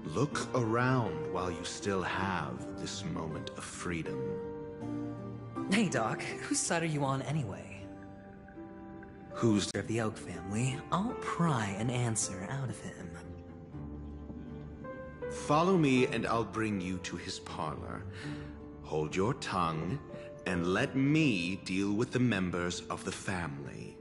Look around while you still have this moment of freedom. Hey, Doc, whose side are you on anyway? Who's of the Oak family? I'll pry an answer out of him. Follow me and I'll bring you to his parlor. Hold your tongue and let me deal with the members of the family.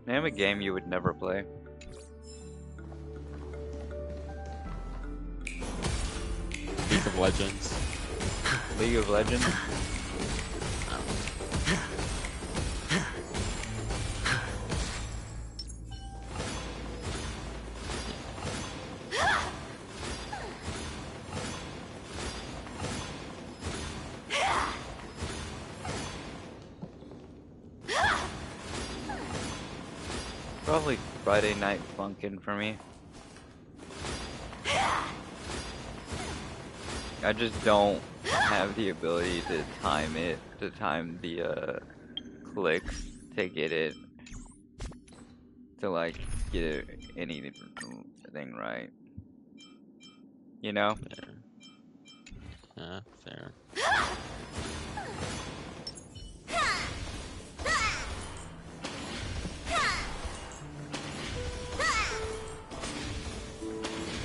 Name a game you would never play. League of Legends. League of Legends? Probably Friday Night Funkin' for me. I just don't have the ability to time it, to time the clicks to get it, to like get anything right. You know? Yeah, fair.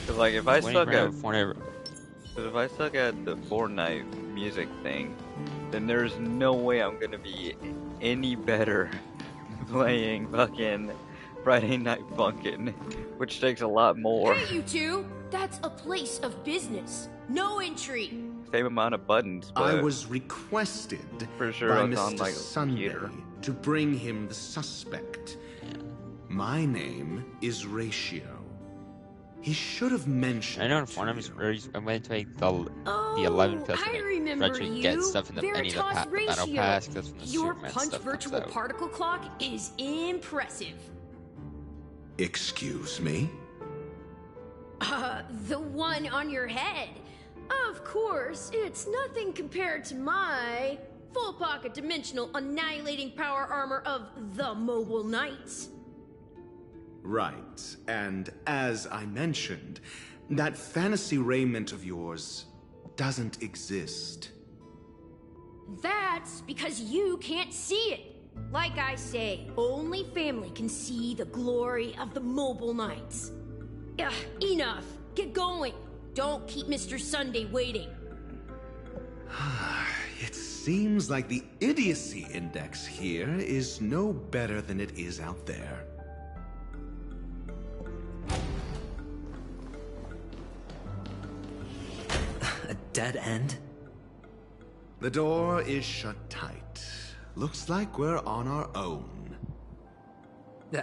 Like if I suck at the Fortnite music thing, then there's no way I'm gonna be any better playing fucking Friday Night Funkin', which takes a lot more. Hey, you two! That's a place of business. No entry. Same amount of buttons, but I was requested for sure by it's on Mr. like a Sunday computer. to bring him the suspect. My name is Ratio. He should have mentioned. I know in Fortnite I went to like the 11th place I when remember eventually get stuff in the any of the Veritas battle Ratio. pass. That's when the Your Superman punch stuff virtual comes out. particle clock is impressive. Excuse me? The one on your head. Of course, it's nothing compared to my full pocket dimensional annihilating power armor of the Mobile Knights. Right, and as I mentioned, that fantasy raiment of yours doesn't exist. That's because you can't see it. Like I say, only family can see the glory of the mobile nights. Ugh, enough. Get going. Don't keep Mr. Sunday waiting. It seems like the idiocy index here is no better than it is out there. A dead end? The door is shut tight. Looks like we're on our own.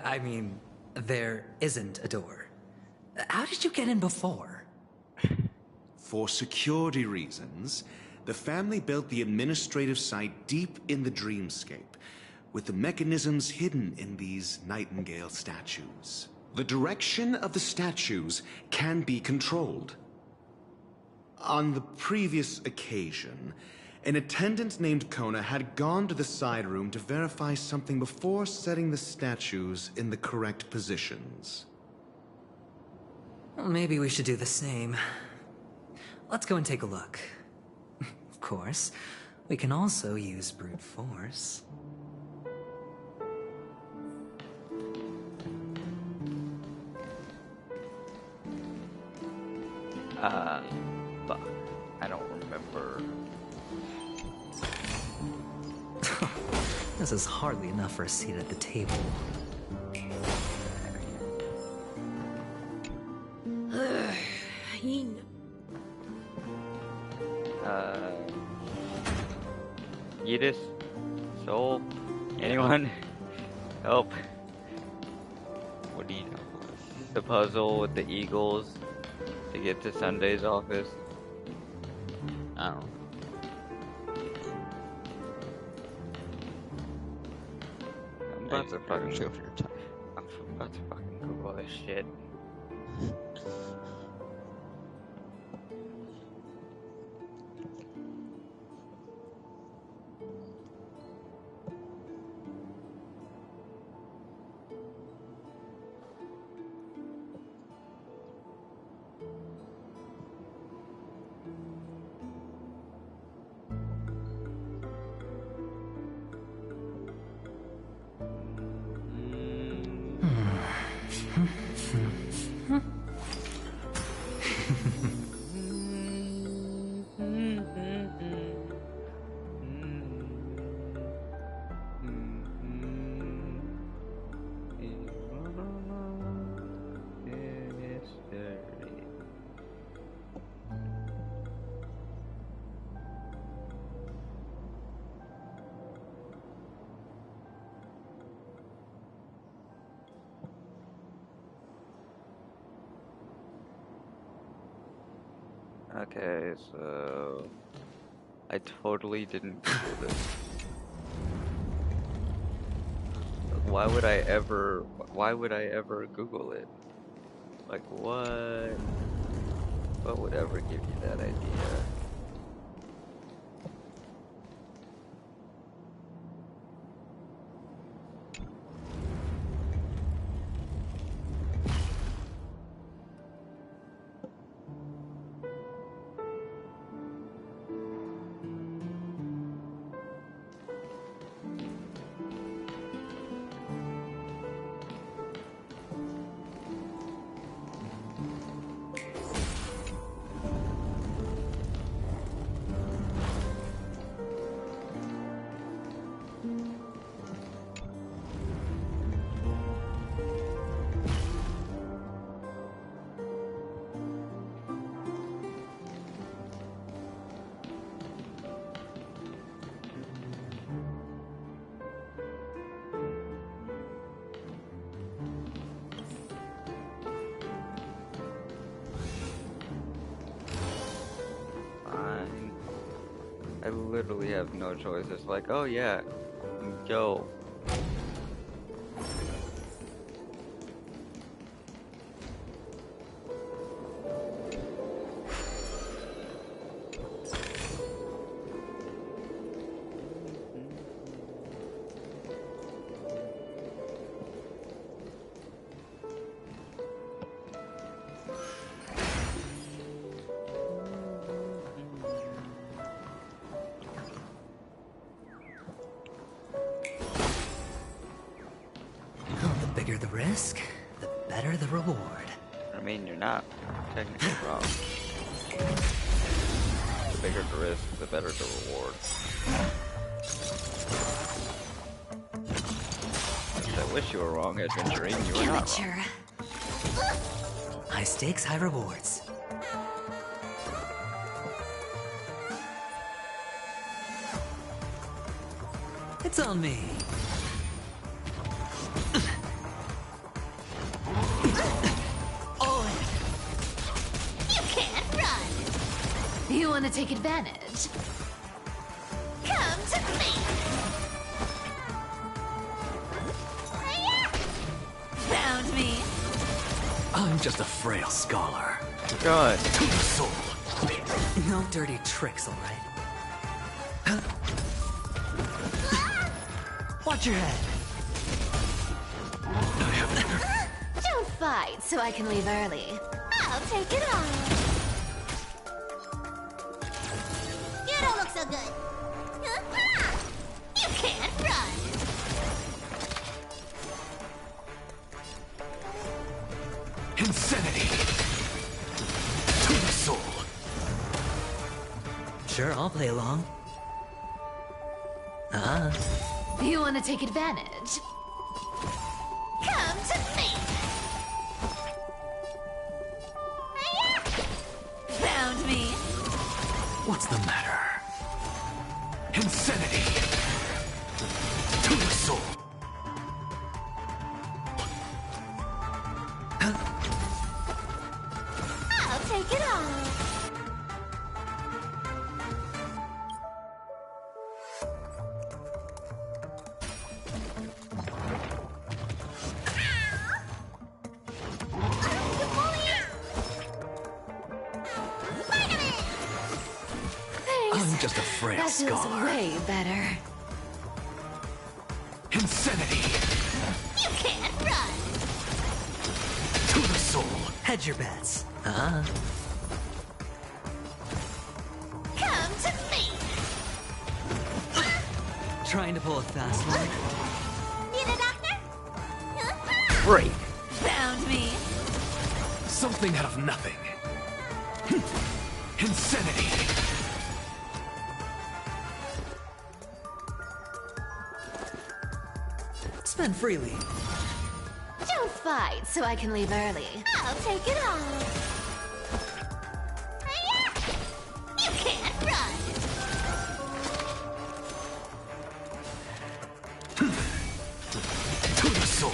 I mean, there isn't a door. How did you get in before? For security reasons, the family built the administrative site deep in the dreamscape, with the mechanisms hidden in these Nightingale statues. The direction of the statues can be controlled. On the previous occasion, an attendant named Kona had gone to the side room to verify something before setting the statues in the correct positions. Well, maybe we should do the same. Let's go and take a look. Of course, we can also use brute force. Fuck. I don't remember. This is hardly enough for a seat at the table. Yidis? Soul? Anyone? Help. What do you know? The puzzle with the eagles to get to Sunday's office. I don't know. I'm about to fucking Google this shit. Okay, so I totally didn't Google this. Why would I ever Google it? Like what would ever give you that idea? I literally have no choice. It's like, oh yeah, go. bigger the risk, the better the reward. I mean, you're not technically wrong. The bigger the risk, the better the reward. I wish you were wrong, Adventuring. You were not wrong. High stakes, high rewards. It's on me. Oh. You can't run. You want to take advantage? Come to me. Found me. I'm just a frail scholar. God. To the soul. No dirty tricks, all right? Watch your head. Don't fight so I can leave early. I'll take it on. You don't look so good. You can't run. Insanity. To the soul. Sure, I'll play along. You want to take advantage? Come to me. Found me. What's the matter? Insanity. To the soul. I'll take it on. I'm just a frail That feels scholar. way better. Insanity. You can't run. To the soul. Hedge your bets. Come to me. Trying to pull a fast one? Need a doctor? Break. Found me. Something out of nothing. Insanity. Spend freely. Don't fight so I can leave early. I'll take it on. You can't run. To the soul.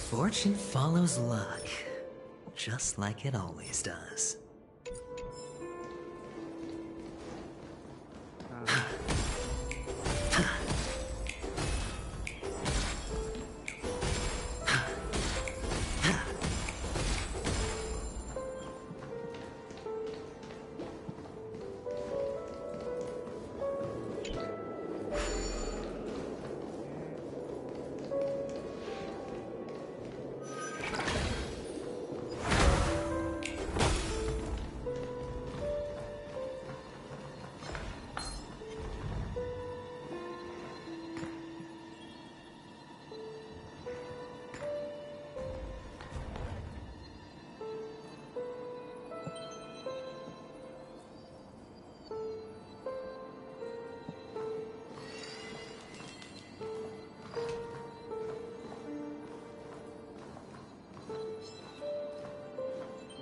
Fortune follows luck, just like it always does.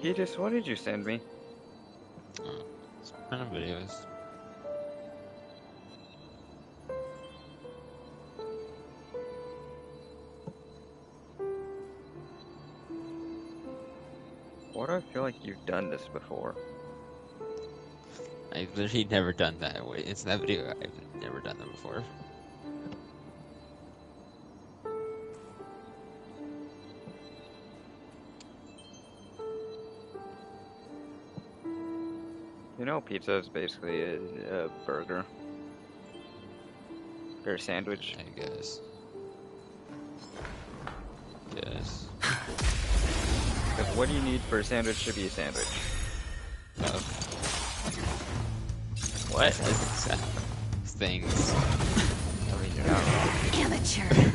Geetus, what did you send me? It's random videos. Why do I feel like you've done this before? I've literally never done that. Wait, it's that video. I've never done that before. You know, pizza is basically a burger. Or a sandwich. I guess. Yes. Because what do you need for a sandwich to be a sandwich? What? Things. I mean, you're not wrong. Amateur.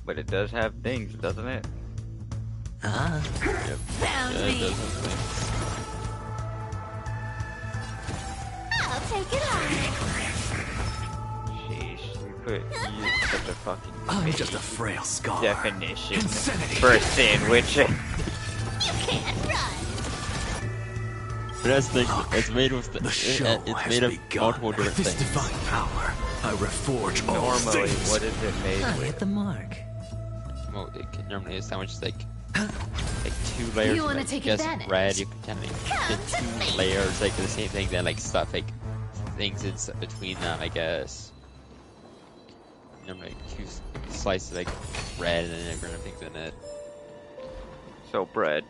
But it does have things, doesn't it? Ah. Yep. Found Yeah, me. it does have things. I'll take it on. Sheesh, you put such a fucking I'm just a frail scar. definition Insanity. for a sandwich. You can't run. But that's the thing, it's made with The show it's has made of begun. multiple different With this things. divine power, I reforge all Normally, things. what is it made I with? hit the mark. Well, normally a sandwich is like 2 layers. You of, wanna like, take just advantage? bread. You can kind of get 2 layers, like the same thing. Then like stuff like things in between them, I guess. Normally 2 slices of like bread and then different things in it. So bread,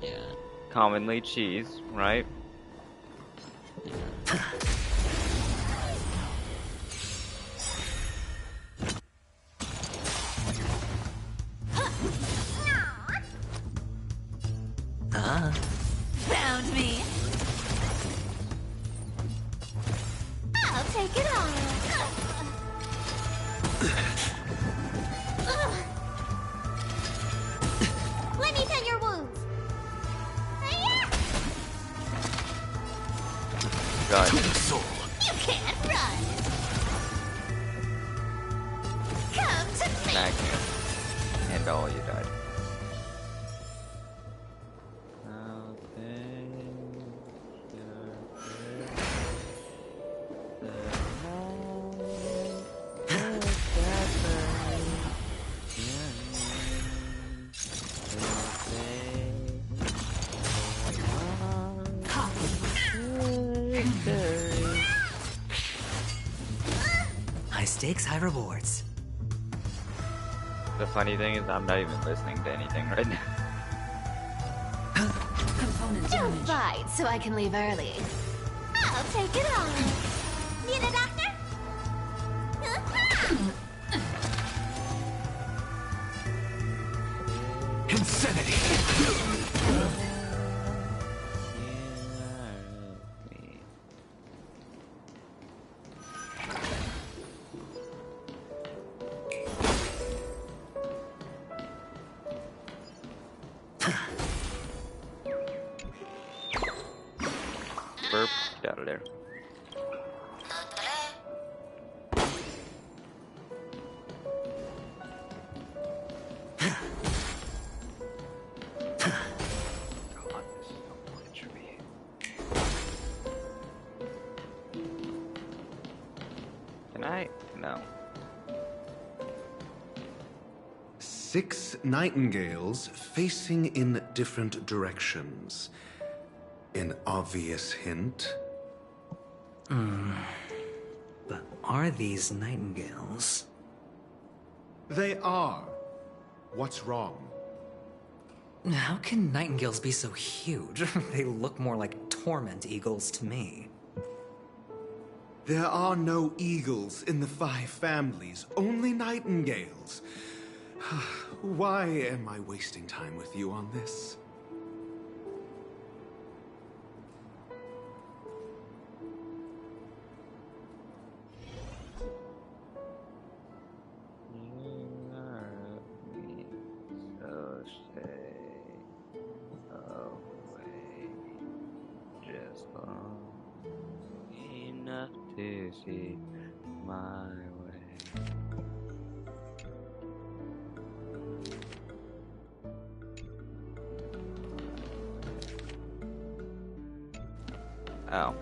Yeah. commonly cheese, right? Ah. Found me. I'll take it on. Let me tend your wounds. God. You can't run. Come to me. Magnum. And all you died. High stakes, high rewards. The funny thing is, I'm not even listening to anything right now. Component Don't damage. fight so I can leave early. I'll take it on. Need a doctor? Insanity. Burp, get out of there. Can I? No. 6 nightingales facing in different directions. An obvious hint. But are these nightingales? They are. What's wrong? How can nightingales be so huge? They look more like torment eagles to me. There are no eagles in the 5 families, only nightingales. Why am I wasting time with you on this? So stay away just long enough to see my way. Ow.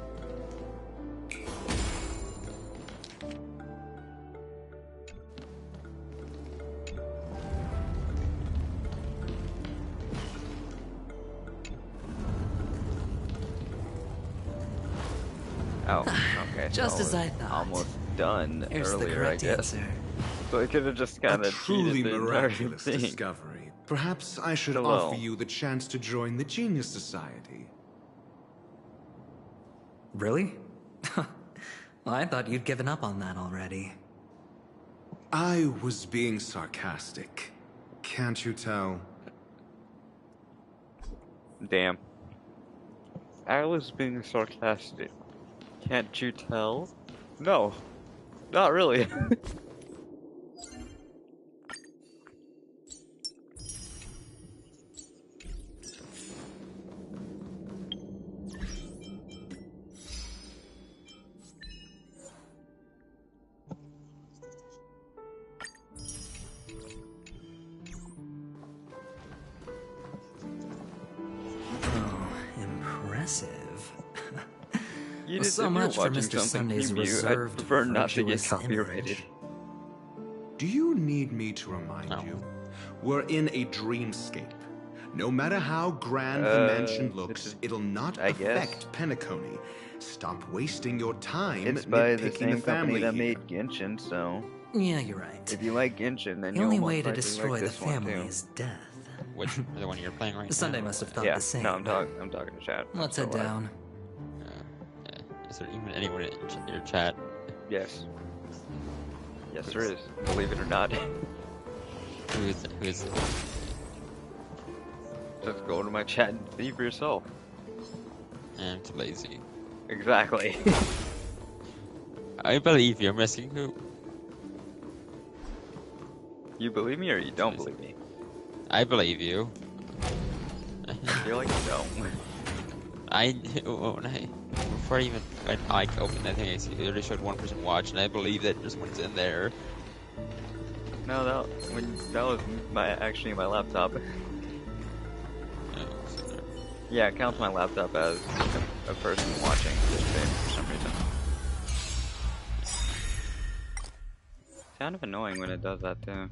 Oh, okay. Just so as I thought. Almost done Here's the earlier, I correct guess. answer. So I could have just kind A of truly cheated the entire miraculous thing. discovery. Perhaps I should Hello. offer you the chance to join the Genius Society. Really? I thought you'd given up on that already. I was being sarcastic. Can't you tell? Damn. I was being sarcastic. Can't you tell? No, not really. Impressive. You Well, just, so if you're much for watching Mr. something Sunday's from you, I'd reserved, prefer not to get virtuous copyrighted. image. Do you need me to remind you? We're in a dreamscape. No matter how grand the mansion looks, it'll not affect Penacony. Stop wasting your time It's by the nitpicking same the family company that here. made Genshin, so... Yeah, you're right. If you like Genshin, then The you'll only most way to likely destroy like the this one, family too. is death. Which the one you're playing right now? Sunday must have thought Yeah, the same. no, I'm talking to chat. Let's I'm head still alive. down. Is there even anyone in your chat? Yes. Yes, there is. Believe it or not. Who is it? Just go to my chat and see for yourself. I'm too lazy. Exactly. I believe you. I'm asking who. You believe me or you don't believe me? I believe you. I feel like you don't. I when I before I even went like opened that thing, I see it already showed one person watch, and I believe that there's one's in there. No, that was actually my laptop. Yeah, it counts my laptop as a person watching this stream for some reason. It's kind of annoying when it does that too.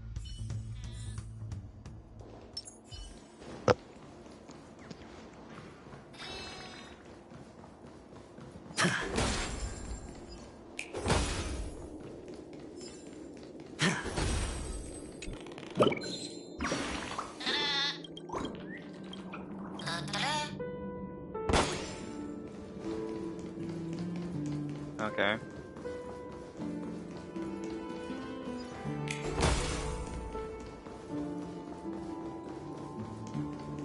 Okay.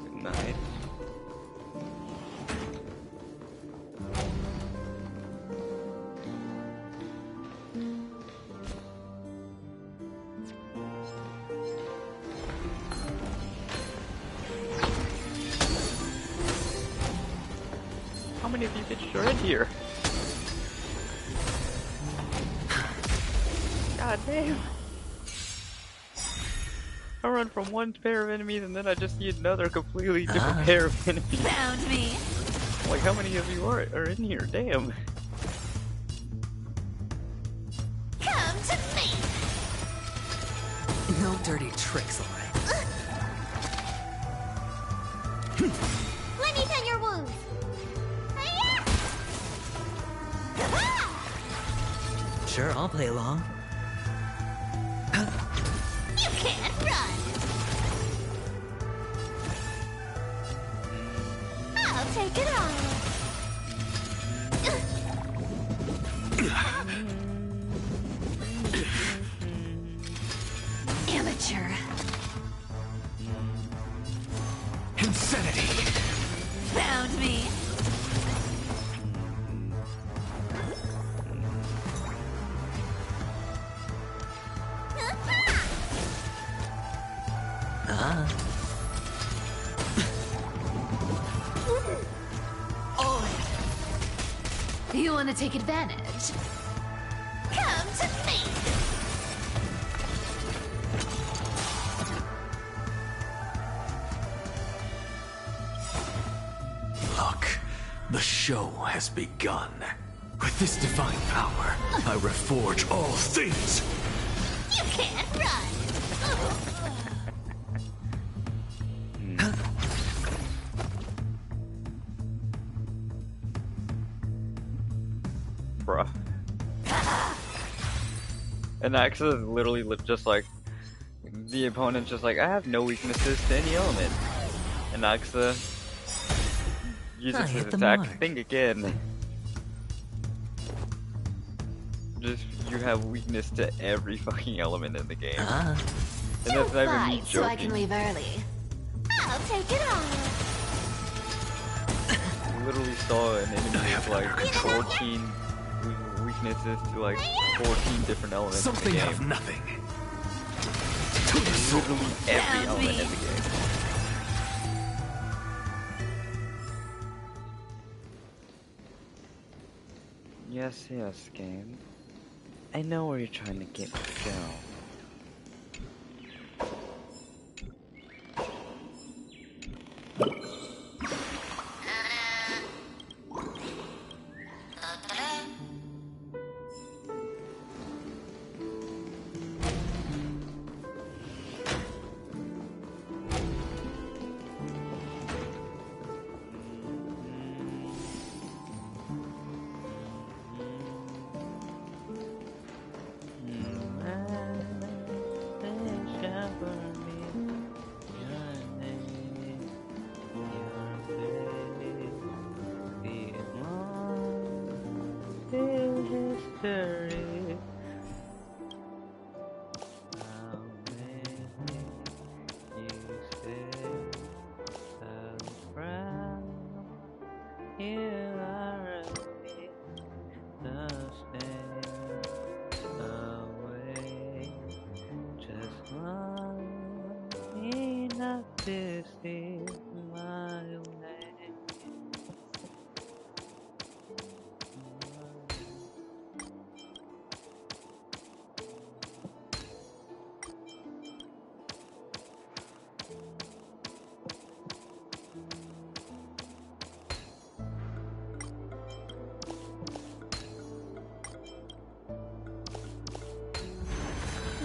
Good night. How many of you bitches are in here? God damn. I run from one pair of enemies and then I just see another completely different pair of enemies. Found me. Like, how many of you are in here? Damn. Come to me. No dirty tricks, alright. Let me tend your wounds. Sure, I'll play along. You can't run. I'll take it on. Amateur. Insanity. Found me. You want to take advantage? Come to me. Look, the show has begun. With this divine power, I reforge all things. You can't run. Bruh. And Axa is literally just like, the opponent's just like, I have no weaknesses to any element. And Axa uses his attack. Think again. Just, you have weakness to every fucking element in the game. And that's not even me so I can joking. leave early. I'll take it on. literally saw an enemy with like 14 weaknesses to like 14 different elements Something in the out game. of nothing. Literally every element in the game. Yes, yes, game. I know where you're trying to get me to go.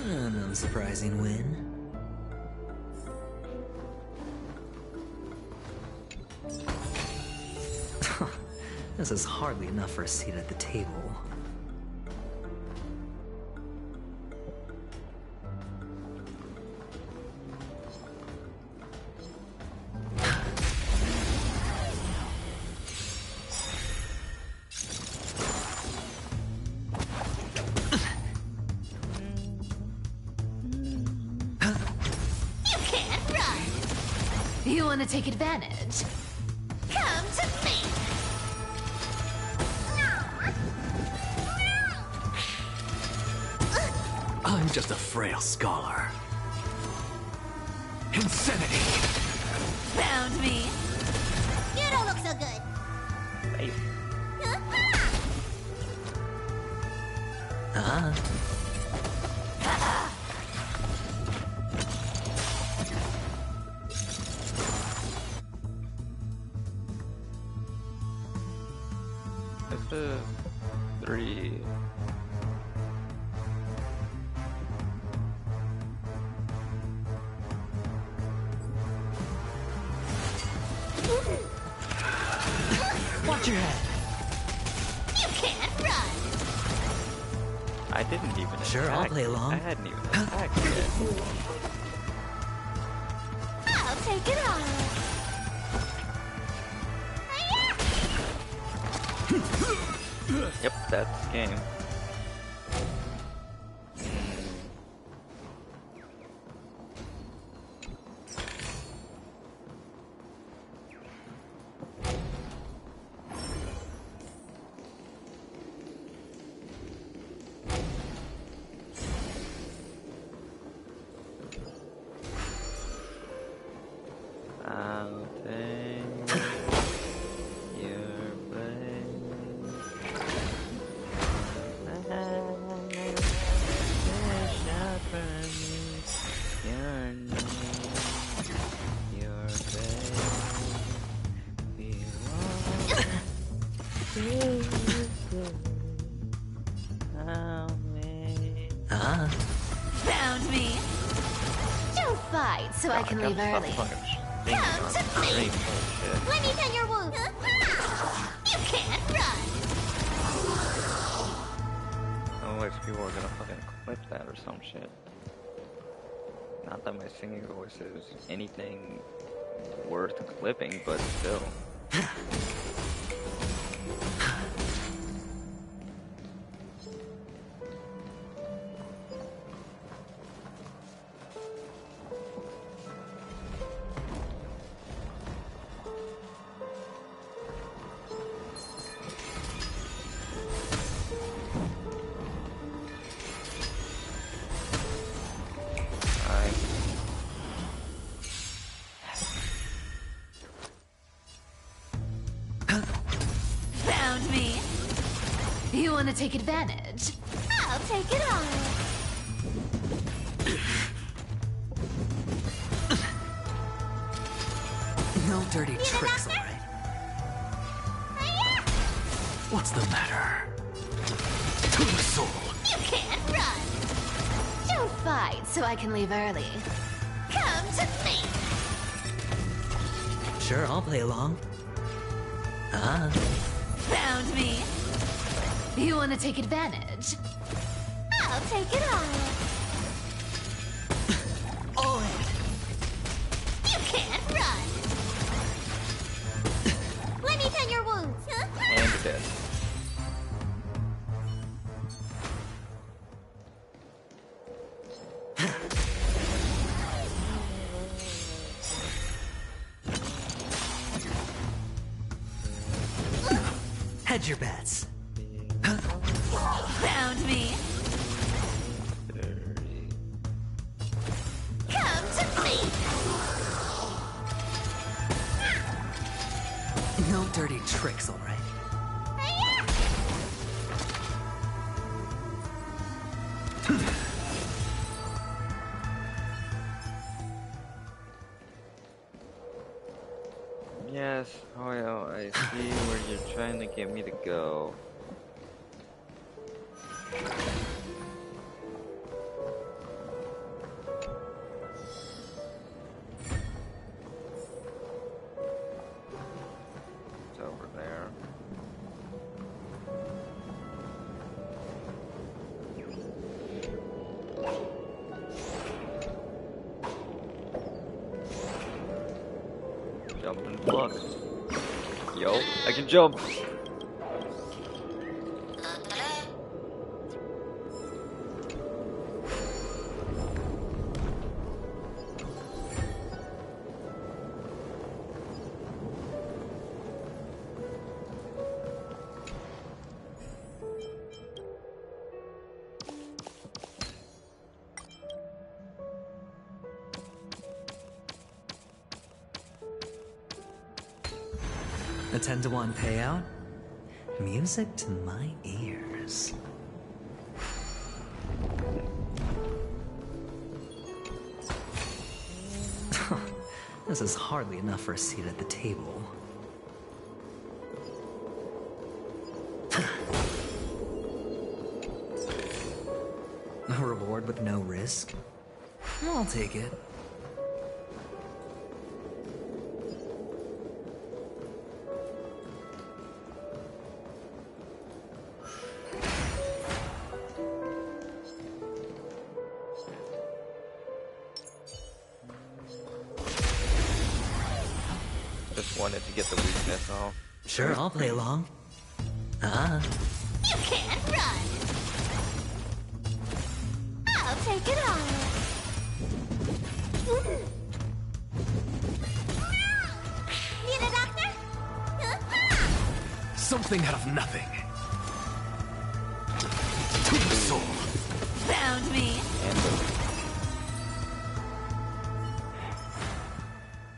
An unsurprising win. This is hardly enough for a seat at the table. You can't run! You want to take advantage? Come to me! I'm just a frail scholar. Insanity! Found me! You don't look so good! Ah. This is 3. Watch your head. You can't run! I didn't even Sure, attack. I'll play along. I hadn't even attacked yet. I'll take it on! Yep, that's game. I'll take your place. Your name, your Ah. Found me! Don't fight so I can leave early. Come to me! Let me tend your wound! You can't run! Otherwise people are gonna fucking clip that or some shit. Not that my singing voice is anything worth clipping, but still. want to take advantage? I'll take it all. No dirty tricks, alright? What's the matter? To the soul. You can't run. Don't fight so I can leave early. Come to me. Sure, I'll play along. Found me. You want to take advantage? I'll take it all. All in. You can't run. Let me tend your wounds. And dead. Hedge your bets. Found me. Come to me. No dirty tricks, alright? Yes, oh yeah, I see where you're trying to get me to go. It's over there. Jump and block. Yo, I can jump. A 10-to-1 payout? Music to my ears. This is hardly enough for a seat at the table. A reward with no risk? I'll take it. Just wanted to get the weakness off. Sure, I'll play along. You can't run. I'll take it all. Need a doctor? Something out of nothing. To the soul. Found me.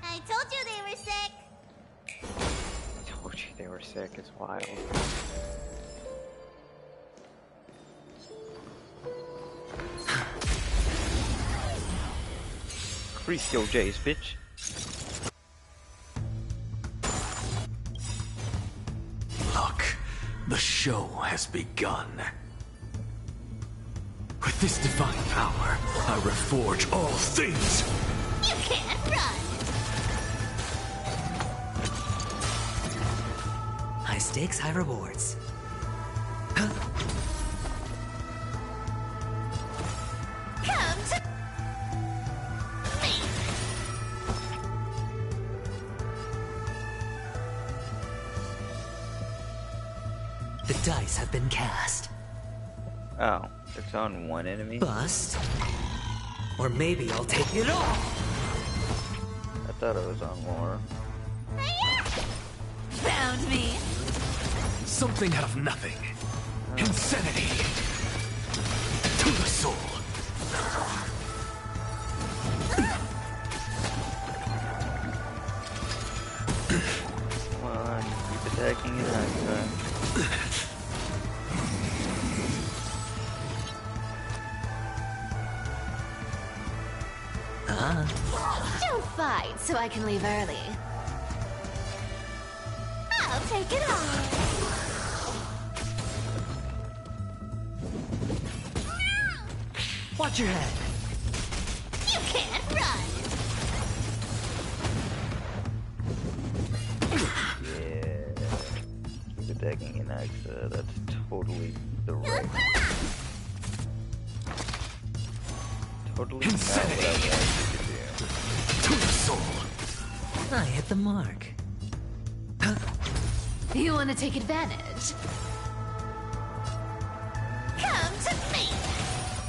I told you they were sick. I told you they were sick, it's wild. Increase your J's, bitch. Look, the show has begun. With this divine power, I reforge all things. You can't run. High stakes, high rewards. Come to me. The dice have been cast. Oh, it's on one enemy? Bust. Or maybe I'll take it all. I thought it was on more. Found me. Something out of nothing. Insanity. To the soul. Come on, keep attacking it. Don't fight so I can leave early. I'll take it off. Watch your head. You can't run. Yeah. Keep attacking in Axa. That's totally the right. Totally not what I wanted to do. To the soul. I hit the mark. You want to take advantage? Come to me.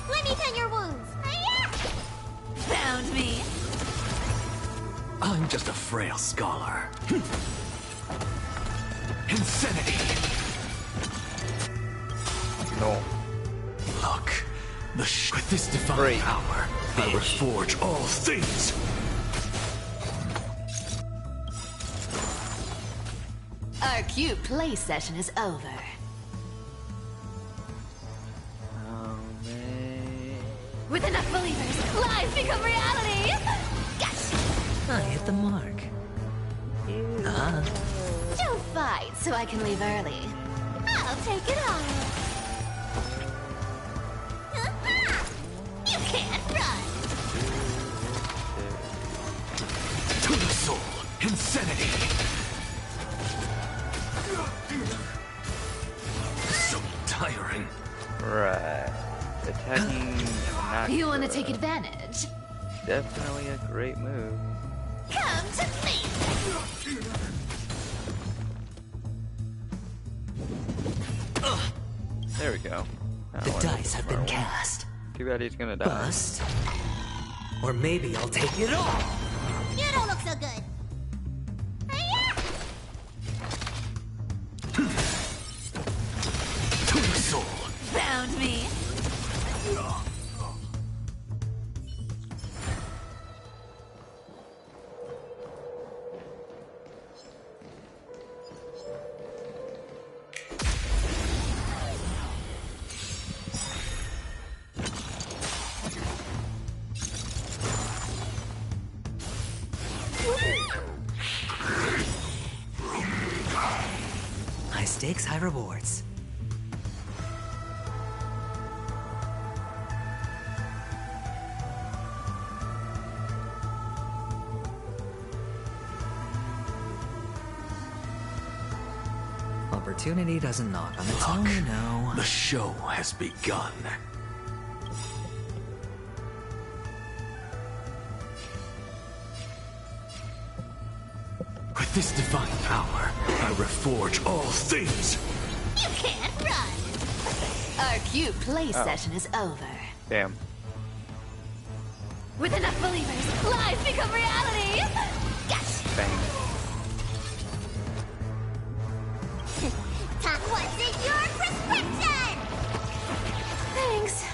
Let me tend your wounds. Found me. I'm just a frail scholar. Insanity. No. Look, with this divine power, I reforge all things. Our cute play session is over. Oh man. With enough believers, lies become reality. Gotcha. I hit the mark. Don't fight so I can leave early. I'll take it off. You can't run. To the soul, insanity. So tiring. Right. Attacking not You want to take advantage? definitely a great move. Come to me. There we go. The dice have been cast. Too bad he's gonna die. Bust. Or maybe I'll take it all. You don't look so good. To the soul. Found me. High stakes, high rewards. Opportunity doesn't knock on its own, you know. The show has begun. With this divine power, I reforge all things. You can't run. Our cute play session is over. Damn. With enough believers, lies become reality. Gotcha. Bang. What's in your prescription? Thanks.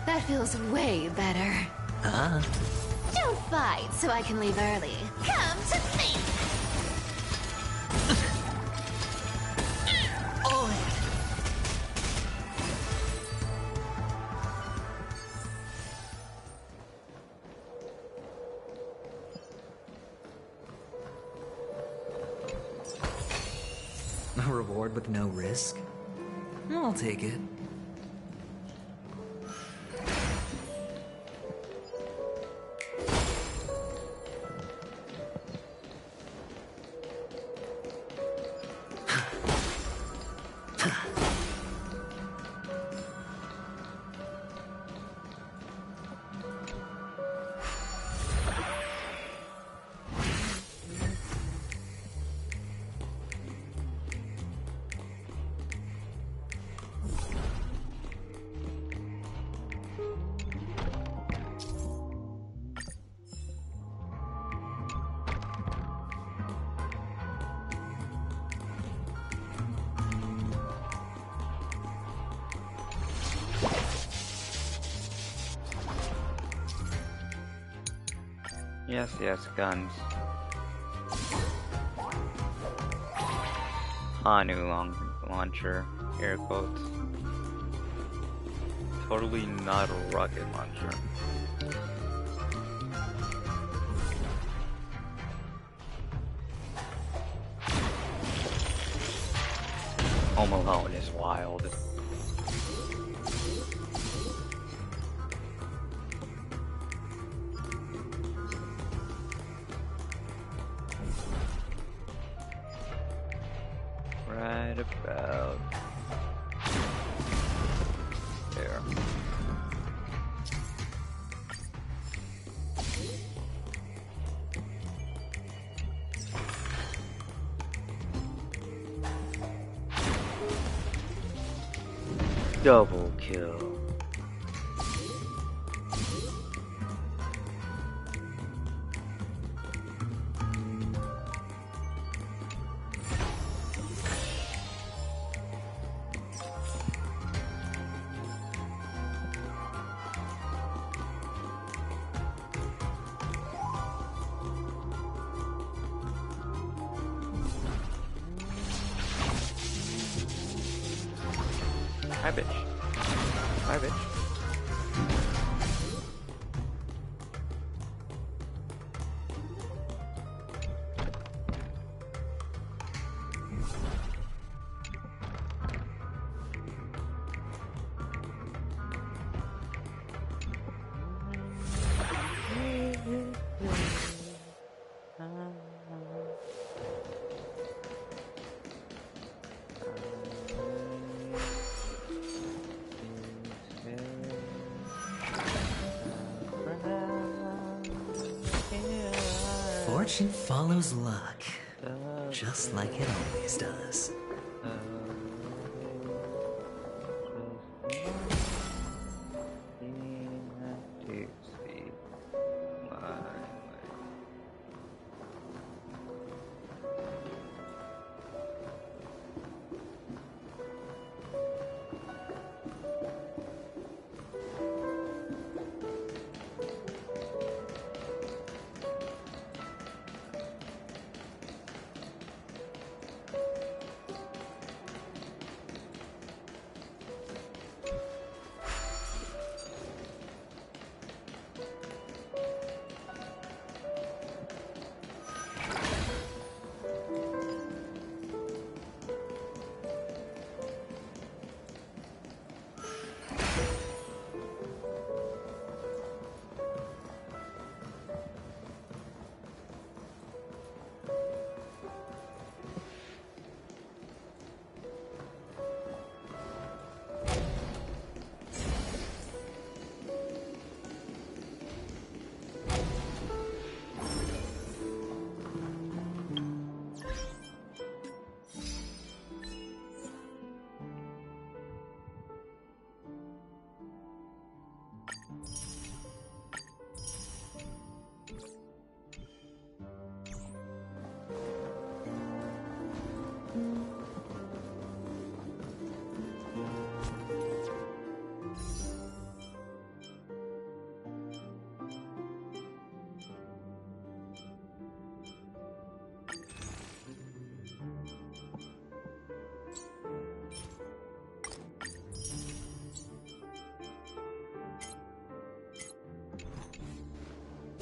That feels way better. Don't fight so I can leave early. Come to me. A reward with no risk? I'll take it. Yes, yes, guns. Hanu long launcher, air quotes. Totally not a rocket launcher. Home Alone is wild. Right about there. Double kill. Hi, bitch. Hi, bitch. Fortune follows luck, just like it always does.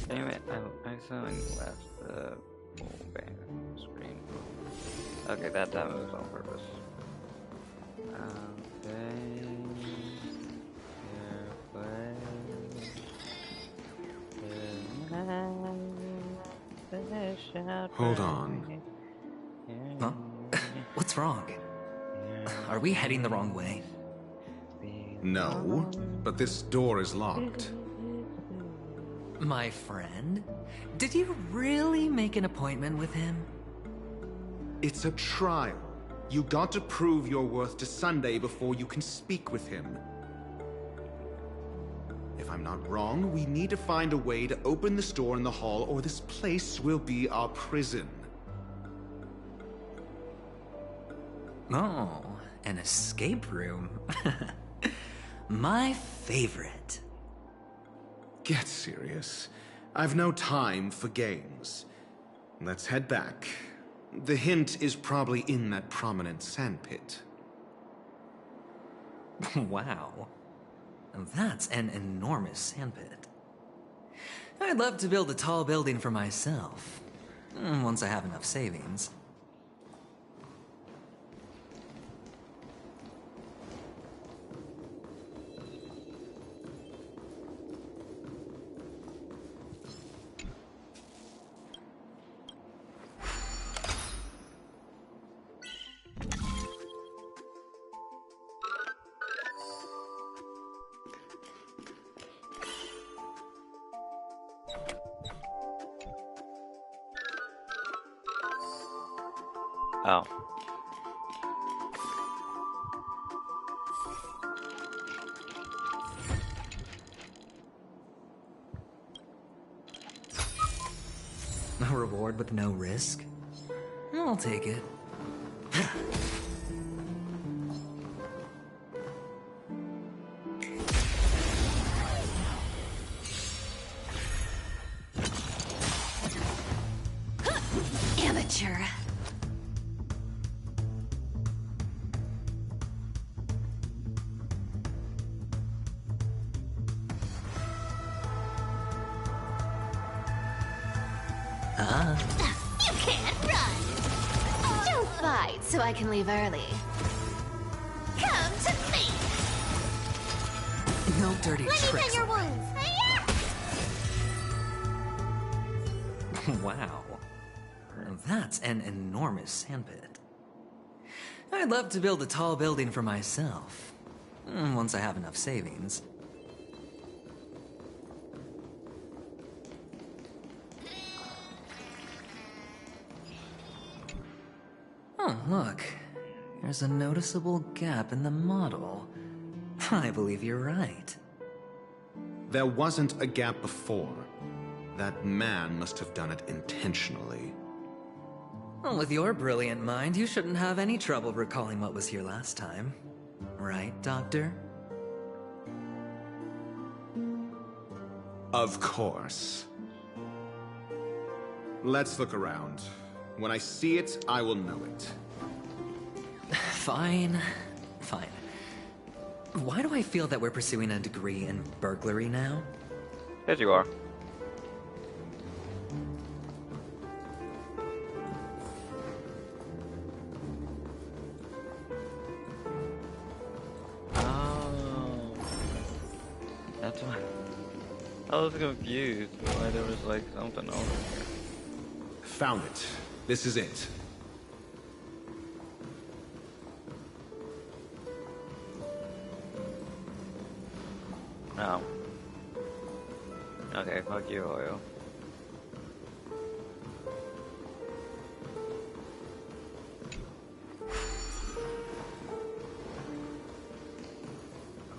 Damn it, I accidentally left the full band screen. Okay, that time it was on purpose. Hold on. Huh? What's wrong? Are we heading the wrong way? No, but this door is locked. My friend? Did you really make an appointment with him? It's a trial. You got to prove your worth to Sunday before you can speak with him. If I'm not wrong, we need to find a way to open this door in the hall, or this place will be our prison. Oh, an escape room. My favorite. Get serious. I've no time for games. Let's head back. The hint is probably in that prominent sandpit. Wow. That's an enormous sandpit. I'd love to build a tall building for myself. Once I have enough savings. Oh. A reward with no risk? I'll take it. Amateur. You can't run! Don't fight so I can leave early. Come to me! No dirty Let me tricks. tend your wounds! Wow. That's an enormous sandpit. I'd love to build a tall building for myself. Once I have enough savings. Oh, look. There's a noticeable gap in the model. I believe you're right. There wasn't a gap before. That man must have done it intentionally. Well, with your brilliant mind, you shouldn't have any trouble recalling what was here last time. Right, Doctor? Of course. Let's look around. When I see it, I will know it. Fine. Fine. Why do I feel that we're pursuing a degree in burglary now? Yes, you are. That's why I was confused why there was like something over here. Found it. This is it. Oh. Okay, fuck you, Oil.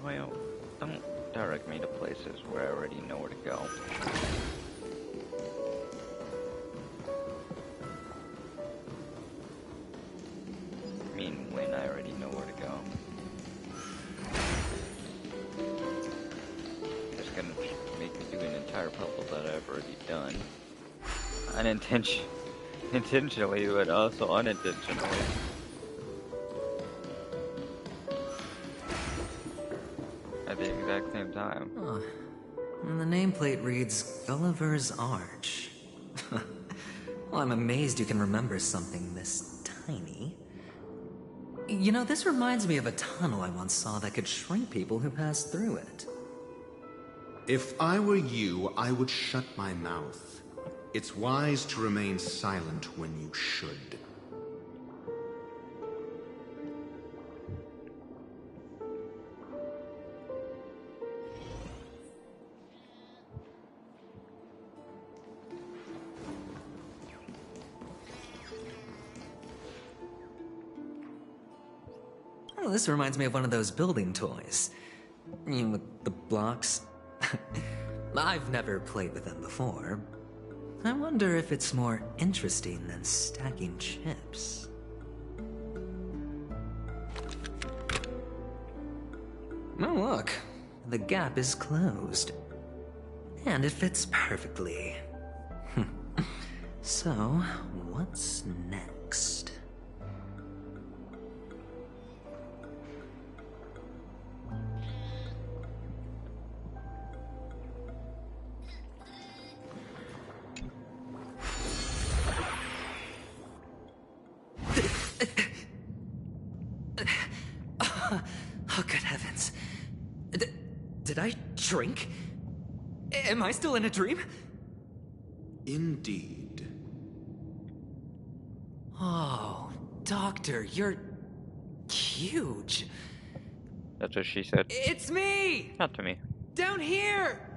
Oil, don't direct me to places where I already know where to go. I mean, when I already know where to go. Just gonna make me do an entire puzzle that I've already done. Intentionally, but also unintentionally. At the exact same time. Oh. And the nameplate reads Gulliver's Arch. Well, I'm amazed you can remember something this tiny. You know, this reminds me of a tunnel I once saw that could shrink people who passed through it. If I were you, I would shut my mouth. It's wise to remain silent when you should. Oh, this reminds me of one of those building toys. You know, with the blocks. I've never played with them before. I wonder if it's more interesting than stacking chips. Oh, look. The gap is closed. And it fits perfectly. So, what's next? Oh, good heavens. Did I drink? Am I still in a dream? Indeed. Oh, Doctor, you're huge. That's what she said. It's me! Not to me. Down here!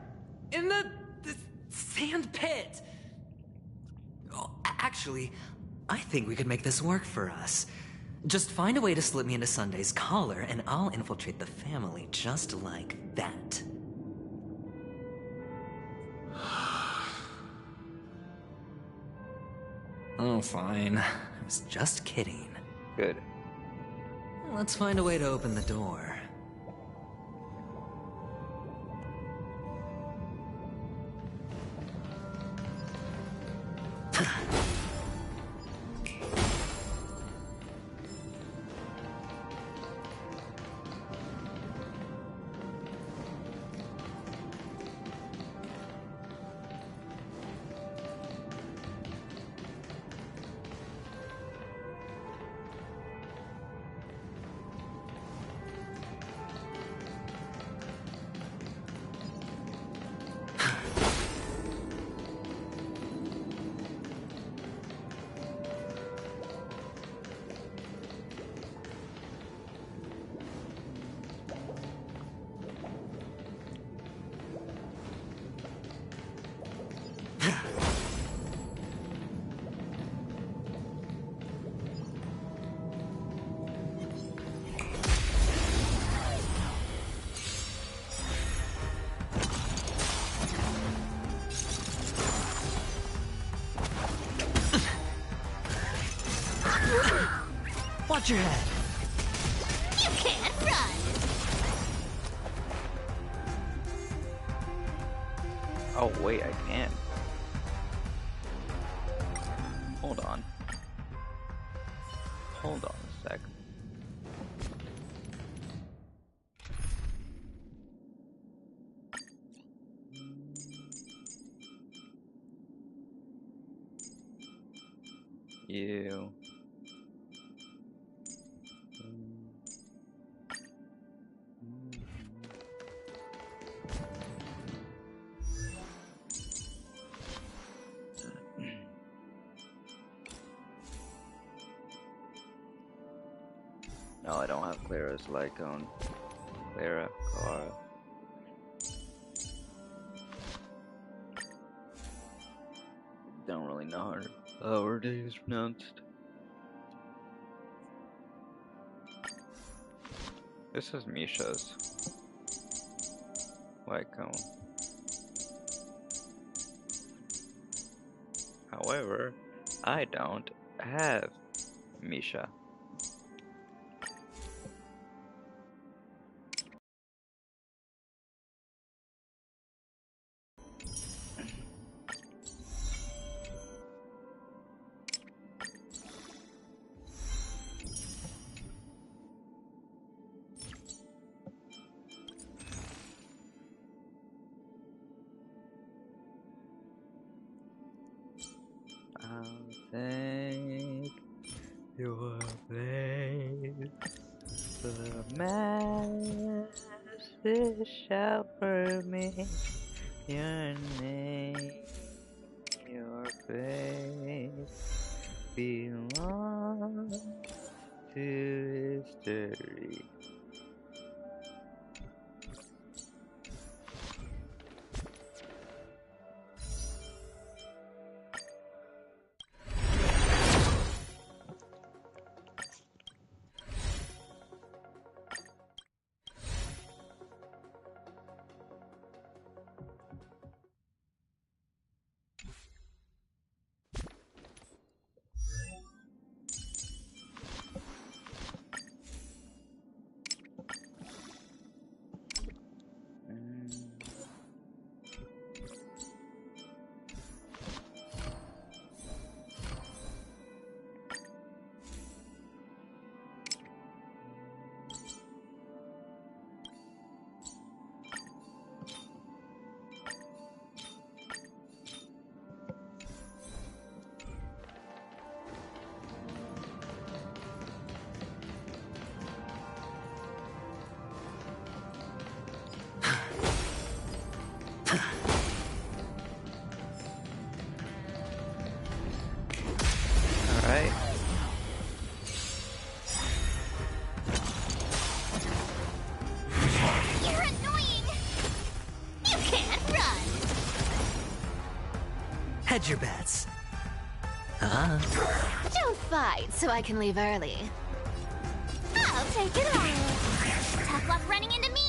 In the Sand pit! Oh, actually, I think we could make this work for us. Just find a way to slip me into Sunday's collar, and I'll infiltrate the family just like that. Oh, fine. I was just kidding. Good. Let's find a way to open the door. Watch your head. You can't run. Oh wait, I can. Hold on. Hold on a sec. You. No, I don't have Clara's Lycone. Clara. Don't really know how her name is pronounced. This is Misha's Lycone. However, I don't have Misha. I'll take your place. The masses shall permit your name, your face belong to history. Hedge your bets. Don't fight so I can leave early. I'll take it all. Tough luck running into me.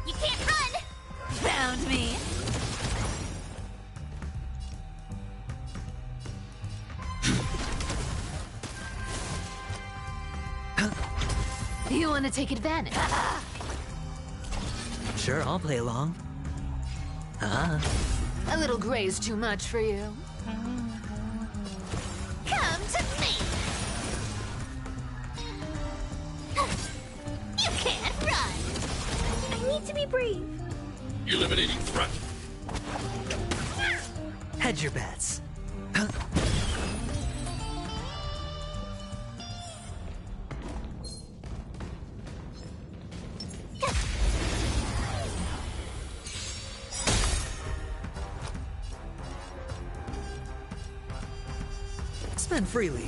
You can't run. Found me. You want to take advantage? Sure, I'll play along. A little gray's too much for you. Come to me! You can't run! I need to be brave. Eliminating threat. Hedge your bets. Spend freely.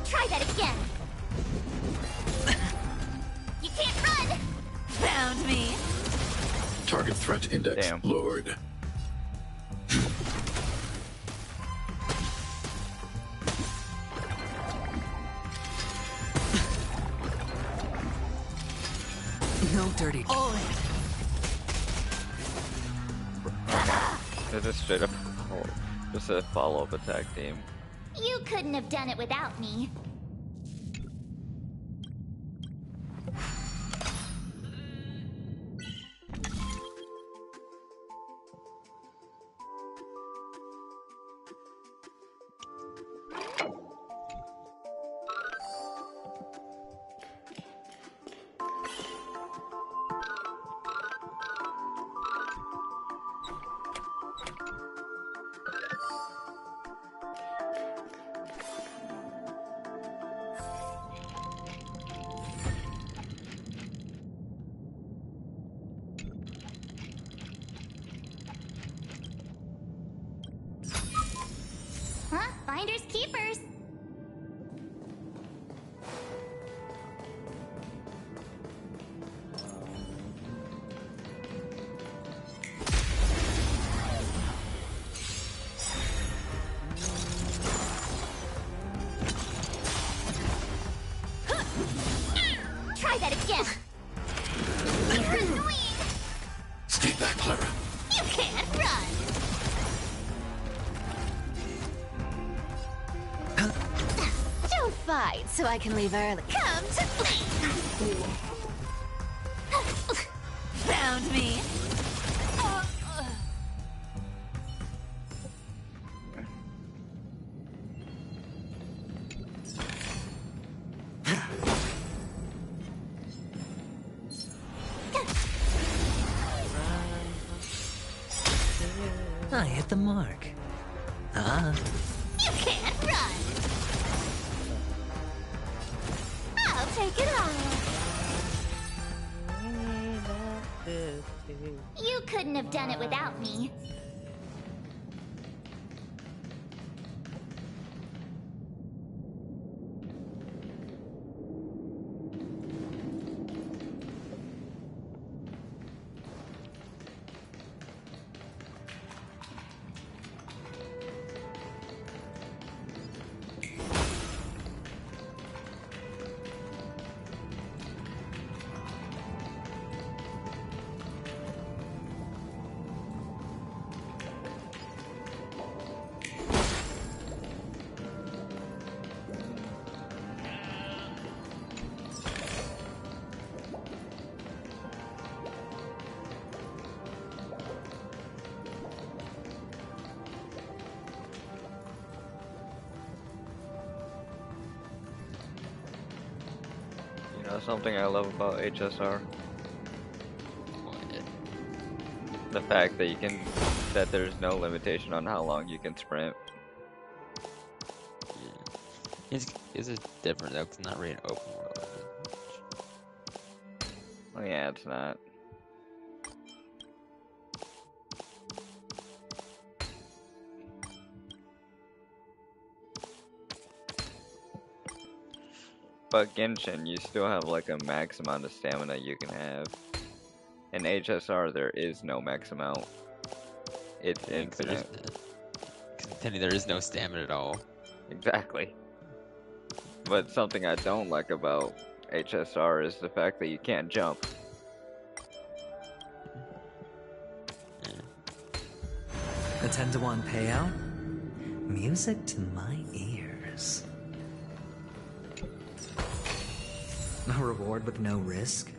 Try that again. You can't run. Found me. Target threat index lowered. No dirty. Oh. It's just straight up, just a follow-up attack team. You couldn't have done it without me. Huh? Finders keepers. Try that again. You're annoying. Stay back, Clara. You can't run. Don't fight so I can leave early. Come to me. Found me. I hit the mark. You can't run. I'll take it all. You couldn't have done it without me. You know something I love about HSR? The fact that that there's no limitation on how long you can sprint. Is it different though? 'Cause it's not really an open world. Oh yeah, it's not. But Genshin, you still have like a max amount of stamina you can have. In HSR, there is no max amount. It's infinite. There is no stamina at all. Exactly. But something I don't like about HSR is the fact that you can't jump. A 10-to-1 payout? Music to my ears. A reward with no risk?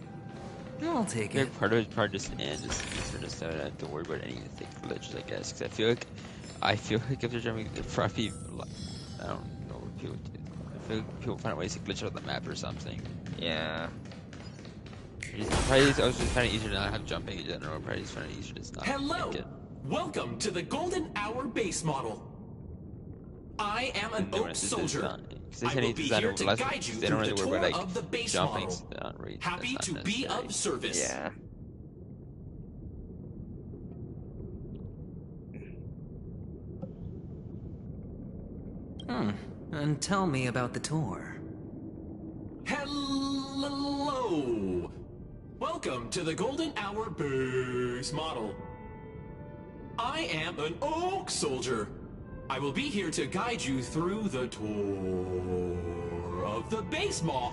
I'll take it. Part of it's probably just don't have to worry about anything glitches, I guess. Because I feel like if they're jumping, they're probably, I don't know what people do. I feel like people find ways to glitch out the map or something. Yeah. Probably it's also just kind of easier to not have jumping in general. Probably just find it easier to just not Hello! make it. Welcome to the Golden Hour base model. I am an Oak Soldier. I will be here to guide you through the tour of the base model. Happy to be of service. Yeah. And tell me about the tour. Hello! Welcome to the Golden Hour base model. I am an Oak Soldier. I will be here to guide you through the tour of the base mall.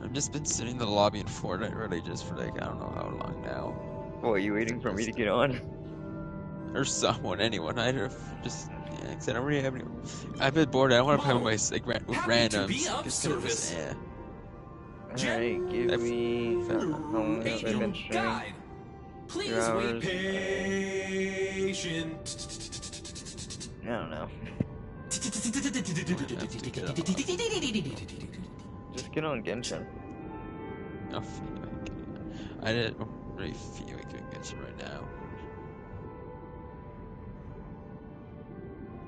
I've just been sitting in the lobby in Fortnite really just for like, I don't know how long now. What, are you waiting for me to get on? Or anyone. I just, yeah, because I don't really have any. I've been bored. I don't want to play with my, like, with randoms. Service. Yeah. Alright, give me... How long have I been streaming? Please wait patient. I don't know. Just get on Genshin. Oh, I didn't really feel like doing Genshin right now.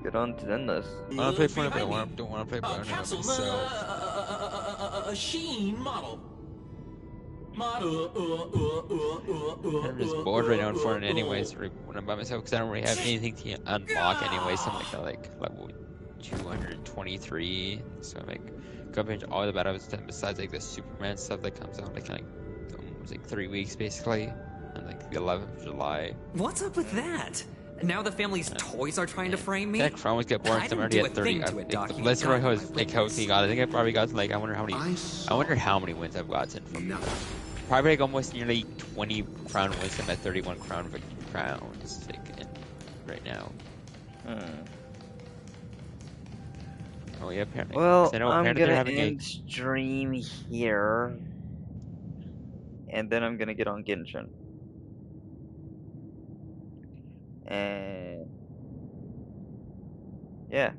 Get on to Zenless. I want to play Fortnite, but I don't want to play Fortnite Capsule myself. machine model. I'm just bored right now in Fortnite anyways when I'm by myself because I don't really have anything to unlock anyway, so I'm like level 223, so I'm like covering all the battles besides like the Superman stuff that comes out like almost like 3 weeks basically on like the 11th of July. What's up with that? Now the family's toys are trying to frame me? Heck, always get bored. I'm already at 30. Let's see how he got. I think I probably got like I wonder how many wins I've gotten from probably like almost nearly 20 crown wins. I'm at 31 crowns like right now. Oh yeah, apparently. Well, I know I'm apparently gonna having end stream here, and then I'm gonna get on Genshin. And yeah.